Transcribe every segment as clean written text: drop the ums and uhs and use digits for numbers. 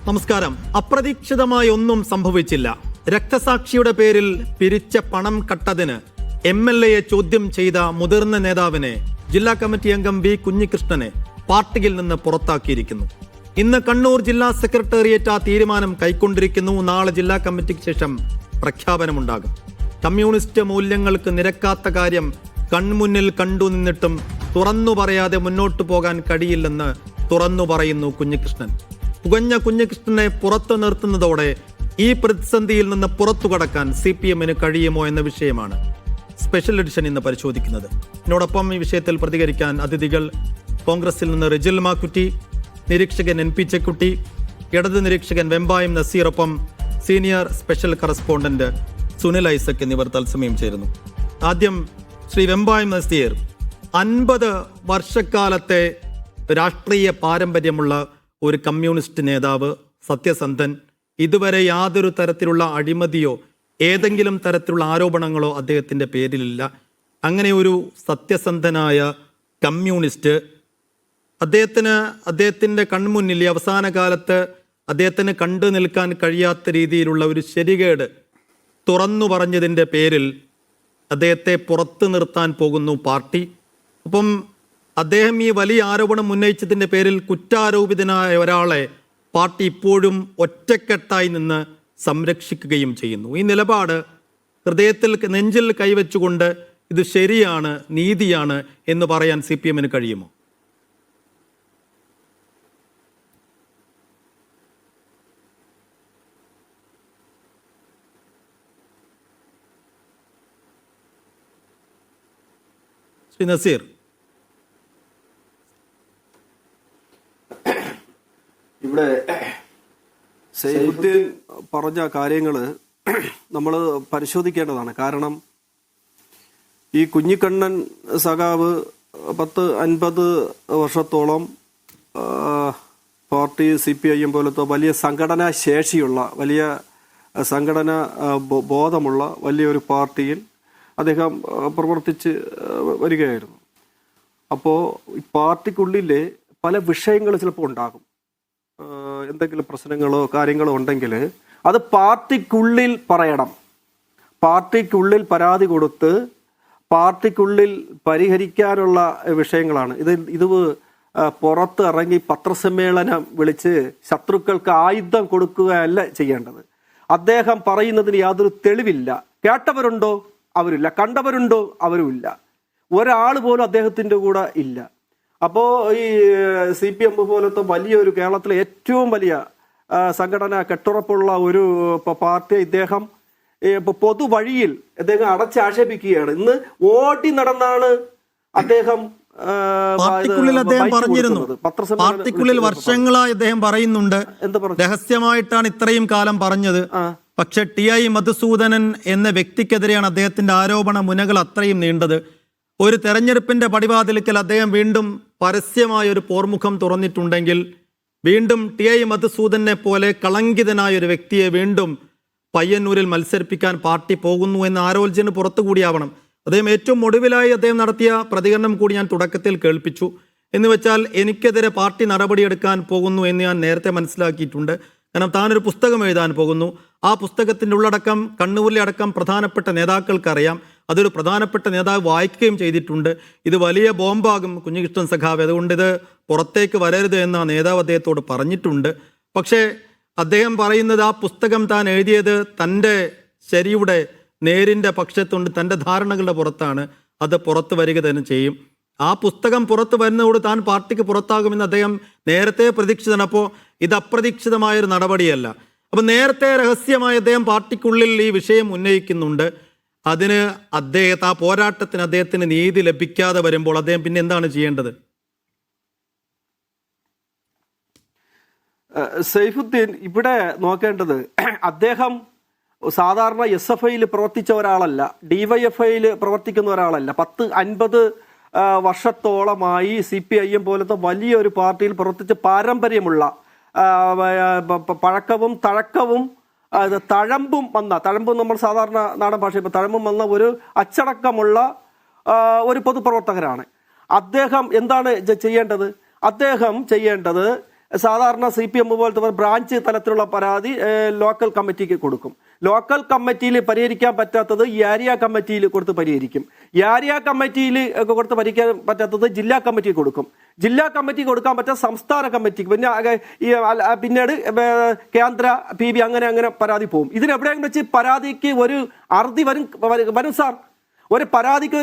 നമസ്കാരം. അപ്രതീക്ഷിതമായി ഒന്നും സംഭവിച്ചില്ല. രക്തസാക്ഷിയുടെ പേരിൽ പിരിച്ച പണം കട്ടതിന് MLAയെ ചോദ്യം ചെയ്ത മുതിർന്ന നേതാവിനെ ജില്ലാ കമ്മിറ്റി അംഗം വി കുഞ്ഞികൃഷ്ണനെ പാർട്ടിയിൽ നിന്ന് പുറത്താക്കിയിരിക്കുന്നു. ഇന്ന് കണ്ണൂർ ജില്ലാ സെക്രട്ടേറിയറ്റ് ആ തീരുമാനം കൈക്കൊണ്ടിരിക്കുന്നു. നാളെ ജില്ലാ കമ്മിറ്റിക്ക് ശേഷം പ്രഖ്യാപനമുണ്ടാകും. കമ്മ്യൂണിസ്റ്റ് മൂല്യങ്ങൾക്ക് നിരക്കാത്ത കാര്യം കൺമുന്നിൽ കണ്ടു നിന്നിട്ടും തുറന്നു പറയാതെ മുന്നോട്ടു പോകാൻ കഴിയില്ലെന്ന് തുറന്നു പറയുന്നു കുഞ്ഞികൃഷ്ണൻ. പുകഞ്ഞ കുഞ്ഞികൃഷ്ണനെ പുറത്തു നിർത്തുന്നതോടെ ഈ പ്രതിസന്ധിയിൽ നിന്ന് പുറത്തു കടക്കാൻ CPMന് കഴിയുമോ എന്ന വിഷയമാണ് സ്പെഷ്യൽ എഡിഷൻ ഇന്ന് പരിശോധിക്കുന്നത്. എന്നോടൊപ്പം ഈ വിഷയത്തിൽ പ്രതികരിക്കാൻ അതിഥികൾ: കോൺഗ്രസിൽ നിന്ന് റിജിൽ മാക്കുറ്റി, നിരീക്ഷകൻ NP ചെക്കുട്ടി, ഇടത് നിരീക്ഷകൻ വെമ്പായം നസീറൊപ്പം senior special correspondent Sunil Isaac എന്നിവർ തത്സമയം ചേരുന്നു. ആദ്യം ശ്രീ വെമ്പായം നസീർ, 50 വർഷക്കാലത്തെ രാഷ്ട്രീയ പാരമ്പര്യമുള്ള ഒരു കമ്മ്യൂണിസ്റ്റ് നേതാവ്, സത്യസന്ധൻ, ഇതുവരെ യാതൊരു തരത്തിലുള്ള അഴിമതിയോ ഏതെങ്കിലും തരത്തിലുള്ള ആരോപണങ്ങളോ അദ്ദേഹത്തിൻ്റെ പേരിലില്ല. അങ്ങനെ ഒരു സത്യസന്ധനായ കമ്മ്യൂണിസ്റ്റ്, അദ്ദേഹത്തിൻ്റെ കൺമുന്നിൽ ഈ അവസാന കാലത്ത് അദ്ദേഹത്തിന് കണ്ടു നിൽക്കാൻ കഴിയാത്ത രീതിയിലുള്ള ഒരു ശരികേട് തുറന്നു പറഞ്ഞതിൻ്റെ പേരിൽ അദ്ദേഹത്തെ പുറത്തു നിർത്താൻ പോകുന്നു പാർട്ടി. അപ്പം അദ്ദേഹം ഈ വലിയ ആരോപണം ഉന്നയിച്ചതിൻ്റെ പേരിൽ കുറ്റാരോപിതനായ ഒരാളെ പാർട്ടി ഇപ്പോഴും ഒറ്റക്കെട്ടായി നിന്ന് സംരക്ഷിക്കുകയും ചെയ്യുന്നു. ഈ നിലപാട് ഹൃദയത്തിൽ, നെഞ്ചിൽ കൈവച്ചുകൊണ്ട് ഇത് ശരിയാണ്, നീതിയാണ് എന്ന് പറയാൻ CPMന് കഴിയുമോ? ശ്രീ നസീർ. ഇവിടെ സൈഫുദ്ദീൻ പറഞ്ഞ കാര്യങ്ങൾ നമ്മൾ പരിശോധിക്കേണ്ടതാണ്. കാരണം ഈ കുഞ്ഞിക്കണ്ണൻ സഖാവ് 50 വർഷത്തോളം പാർട്ടി CPIM പോലത്തെ വലിയ സംഘടനാ ശേഷിയുള്ള, വലിയ സംഘടനാ ബോധമുള്ള വലിയൊരു പാർട്ടിയിൽ അദ്ദേഹം പ്രവർത്തിച്ച് വരികയായിരുന്നു. അപ്പോൾ ഈ പാർട്ടിക്കുള്ളിലെ പല വിഷയങ്ങൾ ചിലപ്പോൾ ഉണ്ടാകും. എന്തെങ്കിലും പ്രശ്നങ്ങളോ കാര്യങ്ങളോ ഉണ്ടെങ്കിൽ അത് പാർട്ടിക്കുള്ളിൽ പറയണം. പാർട്ടിക്കുള്ളിൽ പരാതി കൊടുത്ത് പാർട്ടിക്കുള്ളിൽ പരിഹരിക്കാനുള്ള വിഷയങ്ങളാണ് ഇത്. പുറത്ത് ഇറങ്ങി പത്രസമ്മേളനം വിളിച്ച് ശത്രുക്കൾക്ക് ആയുധം കൊടുക്കുകയല്ല ചെയ്യേണ്ടത്. അദ്ദേഹം പറയുന്നതിന് യാതൊരു തെളിവില്ല. കേട്ടവരുണ്ടോ? അവരില്ല. കണ്ടവരുണ്ടോ? അവരുമില്ല. ഒരാൾ പോലും അദ്ദേഹത്തിൻ്റെ കൂടെ ഇല്ല. അപ്പോൾ ഈ CPM പോലത്തെ വലിയൊരു, കേരളത്തിലെ ഏറ്റവും വലിയ സംഘടന കെട്ടുറപ്പുള്ള ഒരു പാർട്ടി ഇദ്ദേഹം പൊതുവഴിയിൽ അദ്ദേഹം അടച്ചാക്ഷേപിക്കുകയാണ്. ഇന്ന് ഓടി നടന്നാണ് അദ്ദേഹം പറഞ്ഞിരുന്നു. പാർട്ടിക്കുള്ളിൽ വർഷങ്ങളായി അദ്ദേഹം പറയുന്നുണ്ട്, രഹസ്യമായിട്ടാണ് ഇത്രയും കാലം പറഞ്ഞത്. പക്ഷെ TI മധുസൂദനൻ എന്ന വ്യക്തിക്കെതിരെയാണ് അദ്ദേഹത്തിന്റെ ആരോപണ മുനകൾ അത്രയും നീണ്ടത്. ഒരു തെരഞ്ഞെടുപ്പിന്റെ പടിവാതിൽക്കൽ അദ്ദേഹം വീണ്ടും പരസ്യമായ ഒരു പോർമുഖം തുറന്നിട്ടുണ്ടെങ്കിൽ വീണ്ടും TI മധുസൂദനെ പോലെ കളങ്കിതനായ ഒരു വ്യക്തിയെ വീണ്ടും പയ്യന്നൂരിൽ മത്സരിപ്പിക്കാൻ പാർട്ടി പോകുന്നു എന്ന ആലോചന പുറത്തുകൂടിയാവണം. അദ്ദേഹം ഏറ്റവും ഒടുവിലായി അദ്ദേഹം നടത്തിയ പ്രതികരണം കൂടി ഞാൻ തുടക്കത്തിൽ കേൾപ്പിച്ചു. എന്ന് വെച്ചാൽ, എനിക്കെതിരെ പാർട്ടി നടപടിയെടുക്കാൻ പോകുന്നു എന്ന് ഞാൻ നേരത്തെ മനസ്സിലാക്കിയിട്ടുണ്ട്. കാരണം താനൊരു പുസ്തകം എഴുതാൻ പോകുന്നു. ആ പുസ്തകത്തിൻ്റെ ഉള്ളടക്കം കണ്ണൂരിലെ അടക്കം പ്രധാനപ്പെട്ട നേതാക്കൾക്കറിയാം. അതൊരു പ്രധാനപ്പെട്ട നേതാവ് വായിക്കുകയും ചെയ്തിട്ടുണ്ട്. ഇത് വലിയ ബോംബാകും കുഞ്ഞികൃഷ്ണൻ സഖാവ്, അതുകൊണ്ട് ഇത് പുറത്തേക്ക് വരരുത് എന്ന് ആ നേതാവ് അദ്ദേഹത്തോട് പറഞ്ഞിട്ടുണ്ട്. പക്ഷേ അദ്ദേഹം പറയുന്നത് ആ പുസ്തകം താൻ എഴുതിയത് തൻ്റെ ശരിയുടെ നേരിൻ്റെ പക്ഷത്തുണ്ട്, തൻ്റെ ധാരണകളുടെ പുറത്താണ്. അത് പുറത്തു വരിക തന്നെ ചെയ്യും. ആ പുസ്തകം പുറത്തു വരുന്നതോട് താൻ പാർട്ടിക്ക് പുറത്താകുമെന്ന് അദ്ദേഹം നേരത്തെ പ്രതീക്ഷിച്ചതാണ്. അപ്പോൾ ഇത് അപ്രതീക്ഷിതമായൊരു നടപടിയല്ല. അപ്പം നേരത്തെ രഹസ്യമായി അദ്ദേഹം പാർട്ടിക്കുള്ളിൽ ഈ വിഷയം ഉന്നയിക്കുന്നുണ്ട്. അതിന് ആ പോരാട്ടത്തിന് അദ്ദേഹത്തിന് നീതി ലഭിക്കാതെ വരുമ്പോൾ അദ്ദേഹം പിന്നെ എന്താണ് ചെയ്യേണ്ടത്? സൈഫുദ്ദീൻ, ഇവിടെ നോക്കേണ്ടത്, അദ്ദേഹം സാധാരണ SFIയിൽ പ്രവർത്തിച്ച ഒരാളല്ല, DYFIയിൽ പ്രവർത്തിക്കുന്ന ഒരാളല്ല. 50 വർഷത്തോളമായി CPIM പോലത്തെ വലിയൊരു പാർട്ടിയിൽ പ്രവർത്തിച്ച് പാരമ്പര്യമുള്ള, പഴക്കവും തഴക്കവും തഴമ്പും വന്ന, തഴമ്പും നമ്മൾ സാധാരണ നാടൻ ഭാഷ, ഇപ്പോൾ തഴമ്പും വന്ന ഒരു അച്ചടക്കമുള്ള ഒരു പൊതുപ്രവർത്തകരാണ് അദ്ദേഹം. എന്താണ് ചെയ്യേണ്ടത്? അദ്ദേഹം ചെയ്യേണ്ടത് സാധാരണ CPM പോലത്തെ ബ്രാഞ്ച് തലത്തിലുള്ള പരാതി ലോക്കൽ കമ്മിറ്റിക്ക് കൊടുക്കും. ലോക്കൽ കമ്മിറ്റിയിൽ പരിഹരിക്കാൻ പറ്റാത്തത് ഏരിയ കമ്മിറ്റിയിൽ കൊടുത്ത് പരിഹരിക്കും. ഏരിയ കമ്മിറ്റിയിൽ കൊടുത്ത് പരിഹരിക്കാൻ പറ്റാത്തത് ജില്ലാ കമ്മിറ്റിക്ക് കൊടുക്കും. ജില്ലാ കമ്മിറ്റിക്ക് കൊടുക്കാൻ പറ്റാത്ത സംസ്ഥാന കമ്മിറ്റിക്ക്, പിന്നീട് കേന്ദ്ര PB അങ്ങനെ പരാതി പോകും. ഇതിനെവിടെയെങ്കിലും വെച്ച് പരാതിക്ക് ഒരു അറുതി വരും സാർ. ഒരു പരാതിക്ക്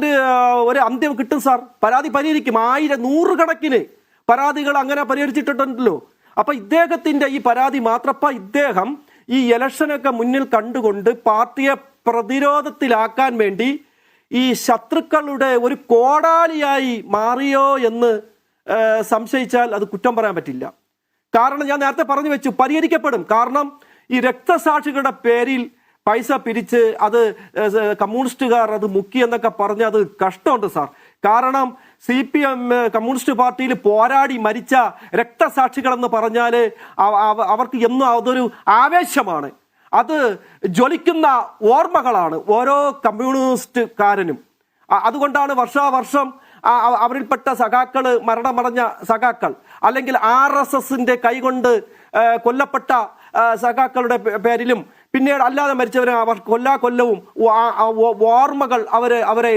ഒരു അന്ത്യം കിട്ടും സാർ. പരാതി പരിഹരിക്കും. 100 പരാതികൾ അങ്ങനെ പരിഹരിച്ചിട്ടുണ്ടല്ലോ. അപ്പൊ ഇദ്ദേഹത്തിന്റെ ഈ പരാതി മാത്രപ്പ ഇദ്ദേഹം ഈ ഇലക്ഷനൊക്കെ മുന്നിൽ കണ്ടുകൊണ്ട് പാർട്ടിയെ പ്രതിരോധത്തിലാക്കാൻ വേണ്ടി ഈ ശത്രുക്കളുടെ ഒരു കോടാലിയായി മാറിയോ എന്ന് സംശയിച്ചാൽ അത് കുറ്റം പറയാൻ പറ്റില്ല. കാരണം ഞാൻ നേരത്തെ പറഞ്ഞു വെച്ചു, പരിഹരിക്കപ്പെടും. കാരണം ഈ രക്തസാക്ഷികളുടെ പേരിൽ പൈസ പിരിച്ച് അത് കമ്മ്യൂണിസ്റ്റുകാർ അത് മുക്കി എന്നൊക്കെ പറഞ്ഞ് അത് കഷ്ടമുണ്ട് സാർ. കാരണം CPM കമ്മ്യൂണിസ്റ്റ് പാർട്ടിയിൽ പോരാടി മരിച്ച രക്തസാക്ഷികളെന്ന് പറഞ്ഞാൽ അവർക്ക് എന്നും അതൊരു ആവേശമാണ്. അത് ജ്വലിക്കുന്ന ഓർമ്മകളാണ് ഓരോ കമ്മ്യൂണിസ്റ്റുകാരനും. അതുകൊണ്ടാണ് വർഷാവർഷം അവരിൽപ്പെട്ട സഖാക്കൾ, മരണമടഞ്ഞ സഖാക്കൾ, അല്ലെങ്കിൽ RSSന്റെ കൈകൊണ്ട് കൊല്ലപ്പെട്ട സഖാക്കളുടെ പേരിലും പിന്നീട് അല്ലാതെ മരിച്ചവരെ അവർ കൊല്ലവും ഓർമ്മകൾ അവരെ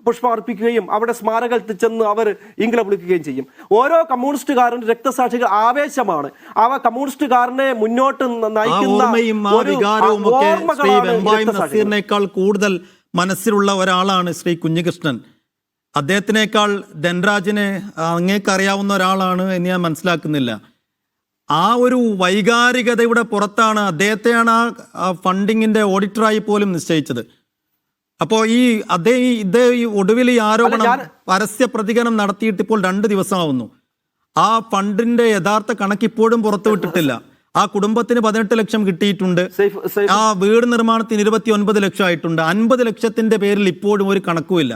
പുഷ്പം അർപ്പിക്കുകയും അവിടെ സ്മാരകത്തിൽ ചെന്ന് അവർ ഇംഗ്ല വിളിക്കുകയും ചെയ്യും. ഓരോ കമ്മ്യൂണിസ്റ്റുകാരനും രക്തസാക്ഷികൾ ആവേശമാണ്. കമ്മ്യൂണിസ്റ്റുകാരനെ മുന്നോട്ട് നയിക്കുന്ന നസീറിനേക്കാൾ കൂടുതൽ മനസ്സിലുള്ള ഒരാളാണ് ശ്രീ കുഞ്ഞികൃഷ്ണൻ. അദ്ദേഹത്തിനേക്കാൾ ധൻരാജിനെ അങ്ങേക്കറിയാവുന്ന ഒരാളാണ് എന്ന് ഞാൻ മനസ്സിലാക്കുന്നില്ല. ആ ഒരു വൈകാരികതയുടെ പുറത്താണ് അദ്ദേഹത്തെയാണ് ആ ഫണ്ടിങ്ങിന്റെ ഓഡിറ്ററായി പോലും നിശ്ചയിച്ചത്. അപ്പോൾ ഇദ്ദേഹം ഈ ഒടുവിൽ ഈ ആരോപണം പരസ്യ പ്രതികരണം നടത്തിയിട്ട് ഇപ്പോൾ 2 ദിവസമാവുന്നു. ആ ഫണ്ടിന്റെ യഥാർത്ഥ കണക്ക് ഇപ്പോഴും പുറത്തുവിട്ടിട്ടില്ല. ആ കുടുംബത്തിന് 18 ലക്ഷം കിട്ടിയിട്ടുണ്ട്. ആ വീട് നിർമ്മാണത്തിന് 29 ലക്ഷം ആയിട്ടുണ്ട്. 50 ലക്ഷത്തിന്റെ പേരിൽ ഇപ്പോഴും ഒരു കണക്കുമില്ല.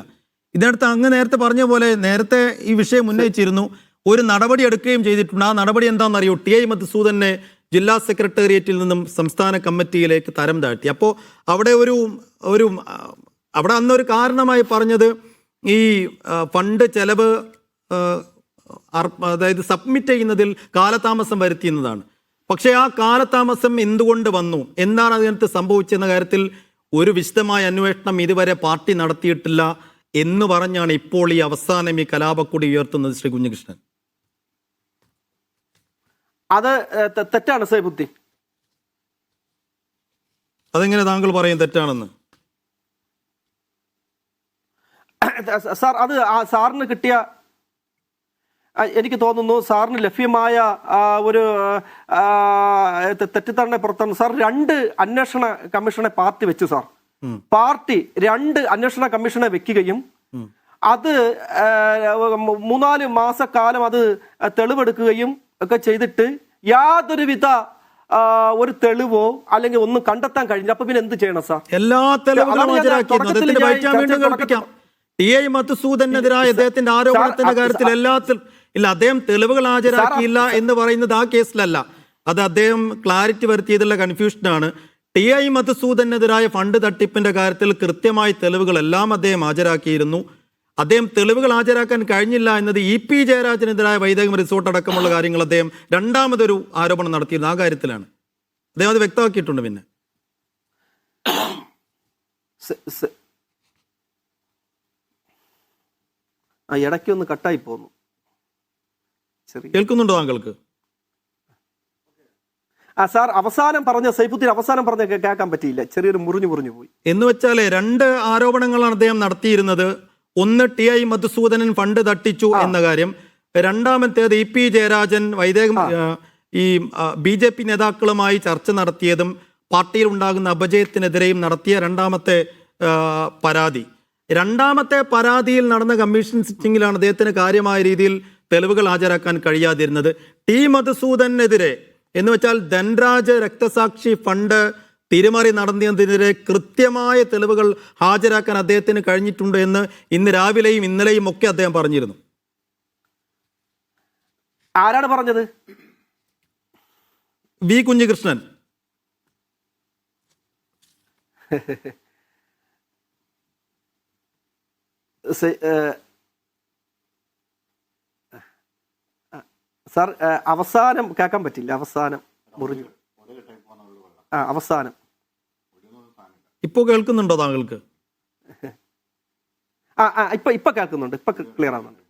ഇതിനടുത്ത് അങ്ങ് നേരത്തെ പറഞ്ഞ പോലെ നേരത്തെ ഈ വിഷയം ഉന്നയിച്ചിരുന്നു. ഒരു നടപടി എടുക്കുകയും ചെയ്തിട്ടുണ്ട്. ആ നടപടി എന്താണെന്നറിയോ? TI മധുസൂദനെ ജില്ലാ സെക്രട്ടേറിയറ്റിൽ നിന്നും സംസ്ഥാന കമ്മിറ്റിയിലേക്ക് തരം താഴ്ത്തി. അപ്പോൾ അവിടെ അവിടെ അന്നൊരു കാരണമായി പറഞ്ഞത് ഈ ഫണ്ട് ചെലവ് അതായത് സബ്മിറ്റ് ചെയ്യുന്നതിൽ കാലതാമസം വരുത്തിയെന്നതാണ്. പക്ഷേ ആ കാലതാമസം എന്തുകൊണ്ട് വന്നു, എന്താണ് അതിനകത്ത് സംഭവിച്ചെന്ന കാര്യത്തിൽ ഒരു വിശദമായ അന്വേഷണം ഇതുവരെ പാർട്ടി നടത്തിയിട്ടില്ല എന്ന് പറഞ്ഞാണ് ഇപ്പോൾ ഈ അവസാനം ഈ കലാപക്കൊടി ഉയർത്തുന്നത് ശ്രീ കുഞ്ഞികൃഷ്ണൻ. അത് തെറ്റാണ് സൈബുദ്ദീൻ. അതെങ്ങനെ താങ്കൾ പറയും തെറ്റാണെന്ന്? സാർ, അത് സാറിന് കിട്ടിയ, എനിക്ക് തോന്നുന്നു സാറിന് ലഭ്യമായ ഒരു തെറ്റിദ്ധാരണ പുറത്താണ് സാർ. 2 അന്വേഷണ കമ്മീഷനെ പാർട്ടി വെച്ചു സാർ. പാർട്ടി 2 അന്വേഷണ കമ്മീഷനെ വെക്കുകയും അത് 3-4 മാസക്കാലം അത് തെളിവെടുക്കുകയും ഒക്കെ ചെയ്തിട്ട് യാതൊരുവിധ ഒരു തെളിവോ അല്ലെങ്കിൽ ഒന്നും കണ്ടെത്താൻ കഴിഞ്ഞില്ല. അപ്പൊ പിന്നെ എന്ത് ചെയ്യണം സാർ? എല്ലാ തെളിവുകളും TI മധുസൂദനെതിരായ അദ്ദേഹത്തിന്റെ ആരോപണത്തിന്റെ കാര്യത്തിൽ ഇല്ല, അദ്ദേഹം തെളിവുകൾ ഹാജരാക്കിയില്ല എന്ന് പറയുന്നത് ആ കേസിലല്ല. അത് അദ്ദേഹം ക്ലാരിറ്റി വരുത്തിയതുള്ള കൺഫ്യൂഷനാണ്. TI മധുസൂദനെതിരായ ഫണ്ട് തട്ടിപ്പിന്റെ കാര്യത്തിൽ കൃത്യമായി തെളിവുകളെല്ലാം അദ്ദേഹം ഹാജരാക്കിയിരുന്നു. അദ്ദേഹം തെളിവുകൾ ഹാജരാക്കാൻ കഴിഞ്ഞില്ല എന്നത് EP ജയരാജനെതിരായ വൈദേകം റിസോർട്ട് അടക്കമുള്ള കാര്യങ്ങൾ അദ്ദേഹം രണ്ടാമതൊരു ആരോപണം നടത്തിയിരുന്നു. ആ കാര്യത്തിലാണ് അദ്ദേഹം അത് വ്യക്തമാക്കിയിട്ടുണ്ട്. പിന്നെ ഇടയ്ക്കൊന്ന് കട്ടായി പോന്നു. കേൾക്കുന്നുണ്ടോ താങ്കൾക്ക്? സാർ അവസാനം പറഞ്ഞ സൈഫുദ്ദീൻ അവസാനം പറഞ്ഞ കേൾക്കാൻ പറ്റിയില്ല, ചെറിയൊരു മുറിഞ്ഞു പോയി. എന്ന് വെച്ചാല് 2 ആരോപണങ്ങളാണ് അദ്ദേഹം നടത്തിയിരുന്നത്. ഒന്ന് TI മധുസൂദനൻ ഫണ്ട് തട്ടിച്ചു എന്ന കാര്യം, രണ്ടാമത്തേത് EP ജയരാജൻ വൈദേകം ഈ BJP നേതാക്കളുമായി ചർച്ച നടത്തിയതും പാർട്ടിയിൽ ഉണ്ടാകുന്ന അപജയത്തിനെതിരെയും നടത്തിയ രണ്ടാമത്തെ പരാതി. രണ്ടാമത്തെ പരാതിയിൽ നടന്ന കമ്മീഷൻ സിറ്റിംഗിലാണ് അദ്ദേഹത്തിന് കാര്യമായ രീതിയിൽ തെളിവുകൾ ഹാജരാക്കാൻ കഴിയാതിരുന്നത്. T മധുസൂദനെതിരെ എന്ന് വെച്ചാൽ ധൻരാജ് രക്തസാക്ഷി ഫണ്ട് തിരിമറി നടന്നതിനെതിരെ കൃത്യമായ തെളിവുകൾ ഹാജരാക്കാൻ അദ്ദേഹത്തിന് കഴിഞ്ഞിട്ടുണ്ട് എന്ന് ഇന്ന് രാവിലെയും ഇന്നലെയും ഒക്കെ അദ്ദേഹം പറഞ്ഞിരുന്നു. ആരാണ് പറഞ്ഞത്? V കുഞ്ഞികൃഷ്ണൻ. സാർ അവസാനം കേൾക്കാൻ പറ്റില്ല, അവസാനം മുറിഞ്ഞു. അവസാനം ഇപ്പോ കേൾക്കുന്നുണ്ടോ താങ്കൾക്ക്? ഇപ്പൊ കേൾക്കുന്നുണ്ട്, ഇപ്പൊ ക്ലിയർ ആവുന്നുണ്ട്.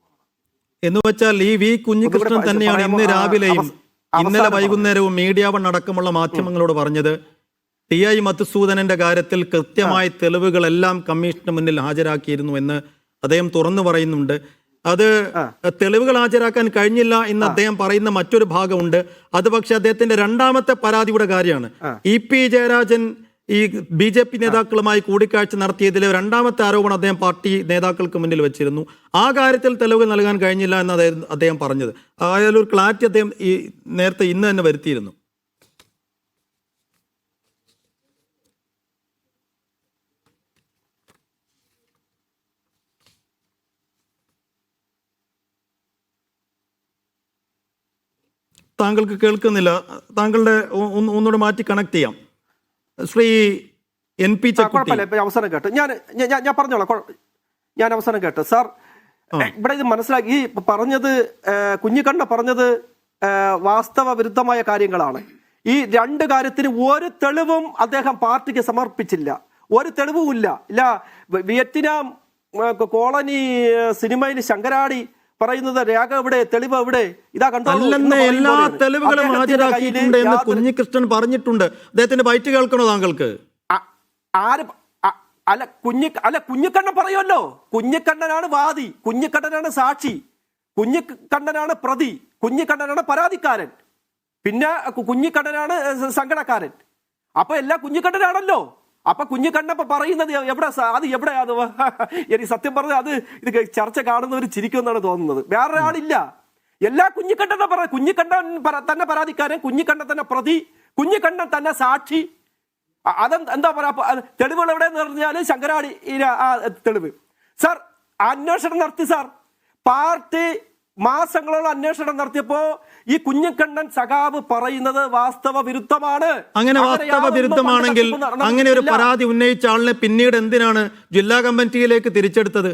എന്ന് വെച്ചാൽ ഈ വി കുഞ്ഞികൃഷ്ണൻ തന്നെയാണ് ഇന്ന് രാവിലെയും ഇന്നലെ വൈകുന്നേരവും മീഡിയ വൺ അടക്കമുള്ള മാധ്യമങ്ങളോട് പറഞ്ഞത് ടി.ഐ. മധുസൂദനന്റെ കാര്യത്തിൽ കൃത്യമായ തെളിവുകളെല്ലാം കമ്മീഷന് മുന്നിൽ ഹാജരാക്കിയിരുന്നു എന്ന് അദ്ദേഹം തുറന്നു പറയുന്നുണ്ട്. അത് തെളിവുകൾ ഹാജരാക്കാൻ കഴിഞ്ഞില്ല എന്ന് അദ്ദേഹം പറയുന്ന മറ്റൊരു ഭാഗമുണ്ട്. അത് പക്ഷെ അദ്ദേഹത്തിന്റെ രണ്ടാമത്തെ പരാതിയുടെ കാര്യമാണ്. ഇ.പി. ജയരാജൻ ഈ BJP നേതാക്കളുമായി കൂടിക്കാഴ്ച നടത്തിയതിലെ രണ്ടാമത്തെ ആരോപണം അദ്ദേഹം പാർട്ടി നേതാക്കൾക്ക് മുന്നിൽ വെച്ചിരുന്നു. ആ കാര്യത്തിൽ തെളിവുകൾ നൽകാൻ കഴിഞ്ഞില്ല എന്ന് അദ്ദേഹം പറഞ്ഞത്. ഒരു ക്ലാരിറ്റി അദ്ദേഹം ഈ നേരത്തെ ഇന്ന് തന്നെ വരുത്തിയിരുന്നു. താങ്കൾക്ക് കേൾക്കുന്നില്ല, താങ്കളുടെ ഒന്നുകൂടെ മാറ്റി കണക്ട് ചെയ്യാം. ശ്രീ NP അവസാനം കേട്ടു, ഞാൻ പറഞ്ഞോളാം, ഞാൻ അവസാനം കേട്ടു സാർ. ഇവിടെ ഇത് മനസ്സിലാക്കി, ഈ പറഞ്ഞത് കുഞ്ഞിക്കണ്ണ പറഞ്ഞത് വാസ്തവ വിരുദ്ധമായ കാര്യങ്ങളാണ്. ഈ രണ്ട് കാര്യത്തിന് ഒരു തെളിവും അദ്ദേഹം പാർട്ടിക്ക് സമർപ്പിച്ചില്ല, ഒരു തെളിവുമില്ല. ഇല്ല, വിയറ്റ്നാം കോളനി സിനിമയിൽ ശങ്കരാടി പറയുന്നത് രേഖ എവിടെ, തെളിവ് എവിടെ, ഇതാ കണ്ടോ, എല്ലാ തെളിവുകളും ഹാജരാക്കിയിട്ടുണ്ട് എന്ന് കുഞ്ഞികൃഷ്ണൻ പറഞ്ഞിട്ടുണ്ട്. അദ്ദേഹത്തിന്റെ ബൈറ്റ് കേൾക്കണോ താങ്കൾക്ക്? കുഞ്ഞിക്കണ്ണൻ പറയുമല്ലോ, കുഞ്ഞിക്കണ്ണനാണ് വാദി, കുഞ്ഞിക്കണ്ണനാണ് സാക്ഷി, കുഞ്ഞിക്കണ്ണനാണ് പ്രതി, കുഞ്ഞിക്കണ്ണനാണ് പരാതിക്കാരൻ, പിന്നെ കുഞ്ഞിക്കണ്ണനാണ് സങ്കടക്കാരൻ. അപ്പൊ എല്ലാം കുഞ്ഞിക്കണ്ണനാണല്ലോ. അപ്പൊ കുഞ്ഞിക്കണ്ണപ്പ പറയുന്നത് എവിടെ, അത് എവിടെയാണ്? എനിക്ക് സത്യം പറഞ്ഞാൽ അത് ഇത് ചർച്ച കാണുന്നവർ ചിരിക്കുമെന്നാണ് തോന്നുന്നത്. വേറൊരാളില്ല, എല്ലാ കുഞ്ഞിക്കണ്ണനെ പറ, കുഞ്ഞിക്കണ്ണൻ തന്നെ പരാതിക്കാരൻ, കുഞ്ഞിക്കണ്ണൻ തന്നെ പ്രതി, കുഞ്ഞിക്കണ്ണൻ തന്നെ സാക്ഷി. എന്താ പറയാ, തെളിവുകൾ എവിടെയെന്ന് പറഞ്ഞാൽ ശങ്കരാടി തെളിവ്. സാർ അന്വേഷണം നടത്തി സാർ, പാർട്ടി മാസങ്ങളോളം അന്വേഷണം നടത്തിയപ്പോ ഈ കുഞ്ഞിക്കണ്ണൻ സഖാവ് പറയുന്നത് വാസ്തവ വിരുദ്ധമാണ്. അങ്ങനെ വാസ്തവ വിരുദ്ധമാണെങ്കിൽ അങ്ങനെ ഒരു പരാതി ഉന്നയിച്ച ആളിനെ പിന്നീട് എന്തിനാണ് ജില്ലാ കമ്മിറ്റിയിലേക്ക് തിരിച്ചെടുത്തത്?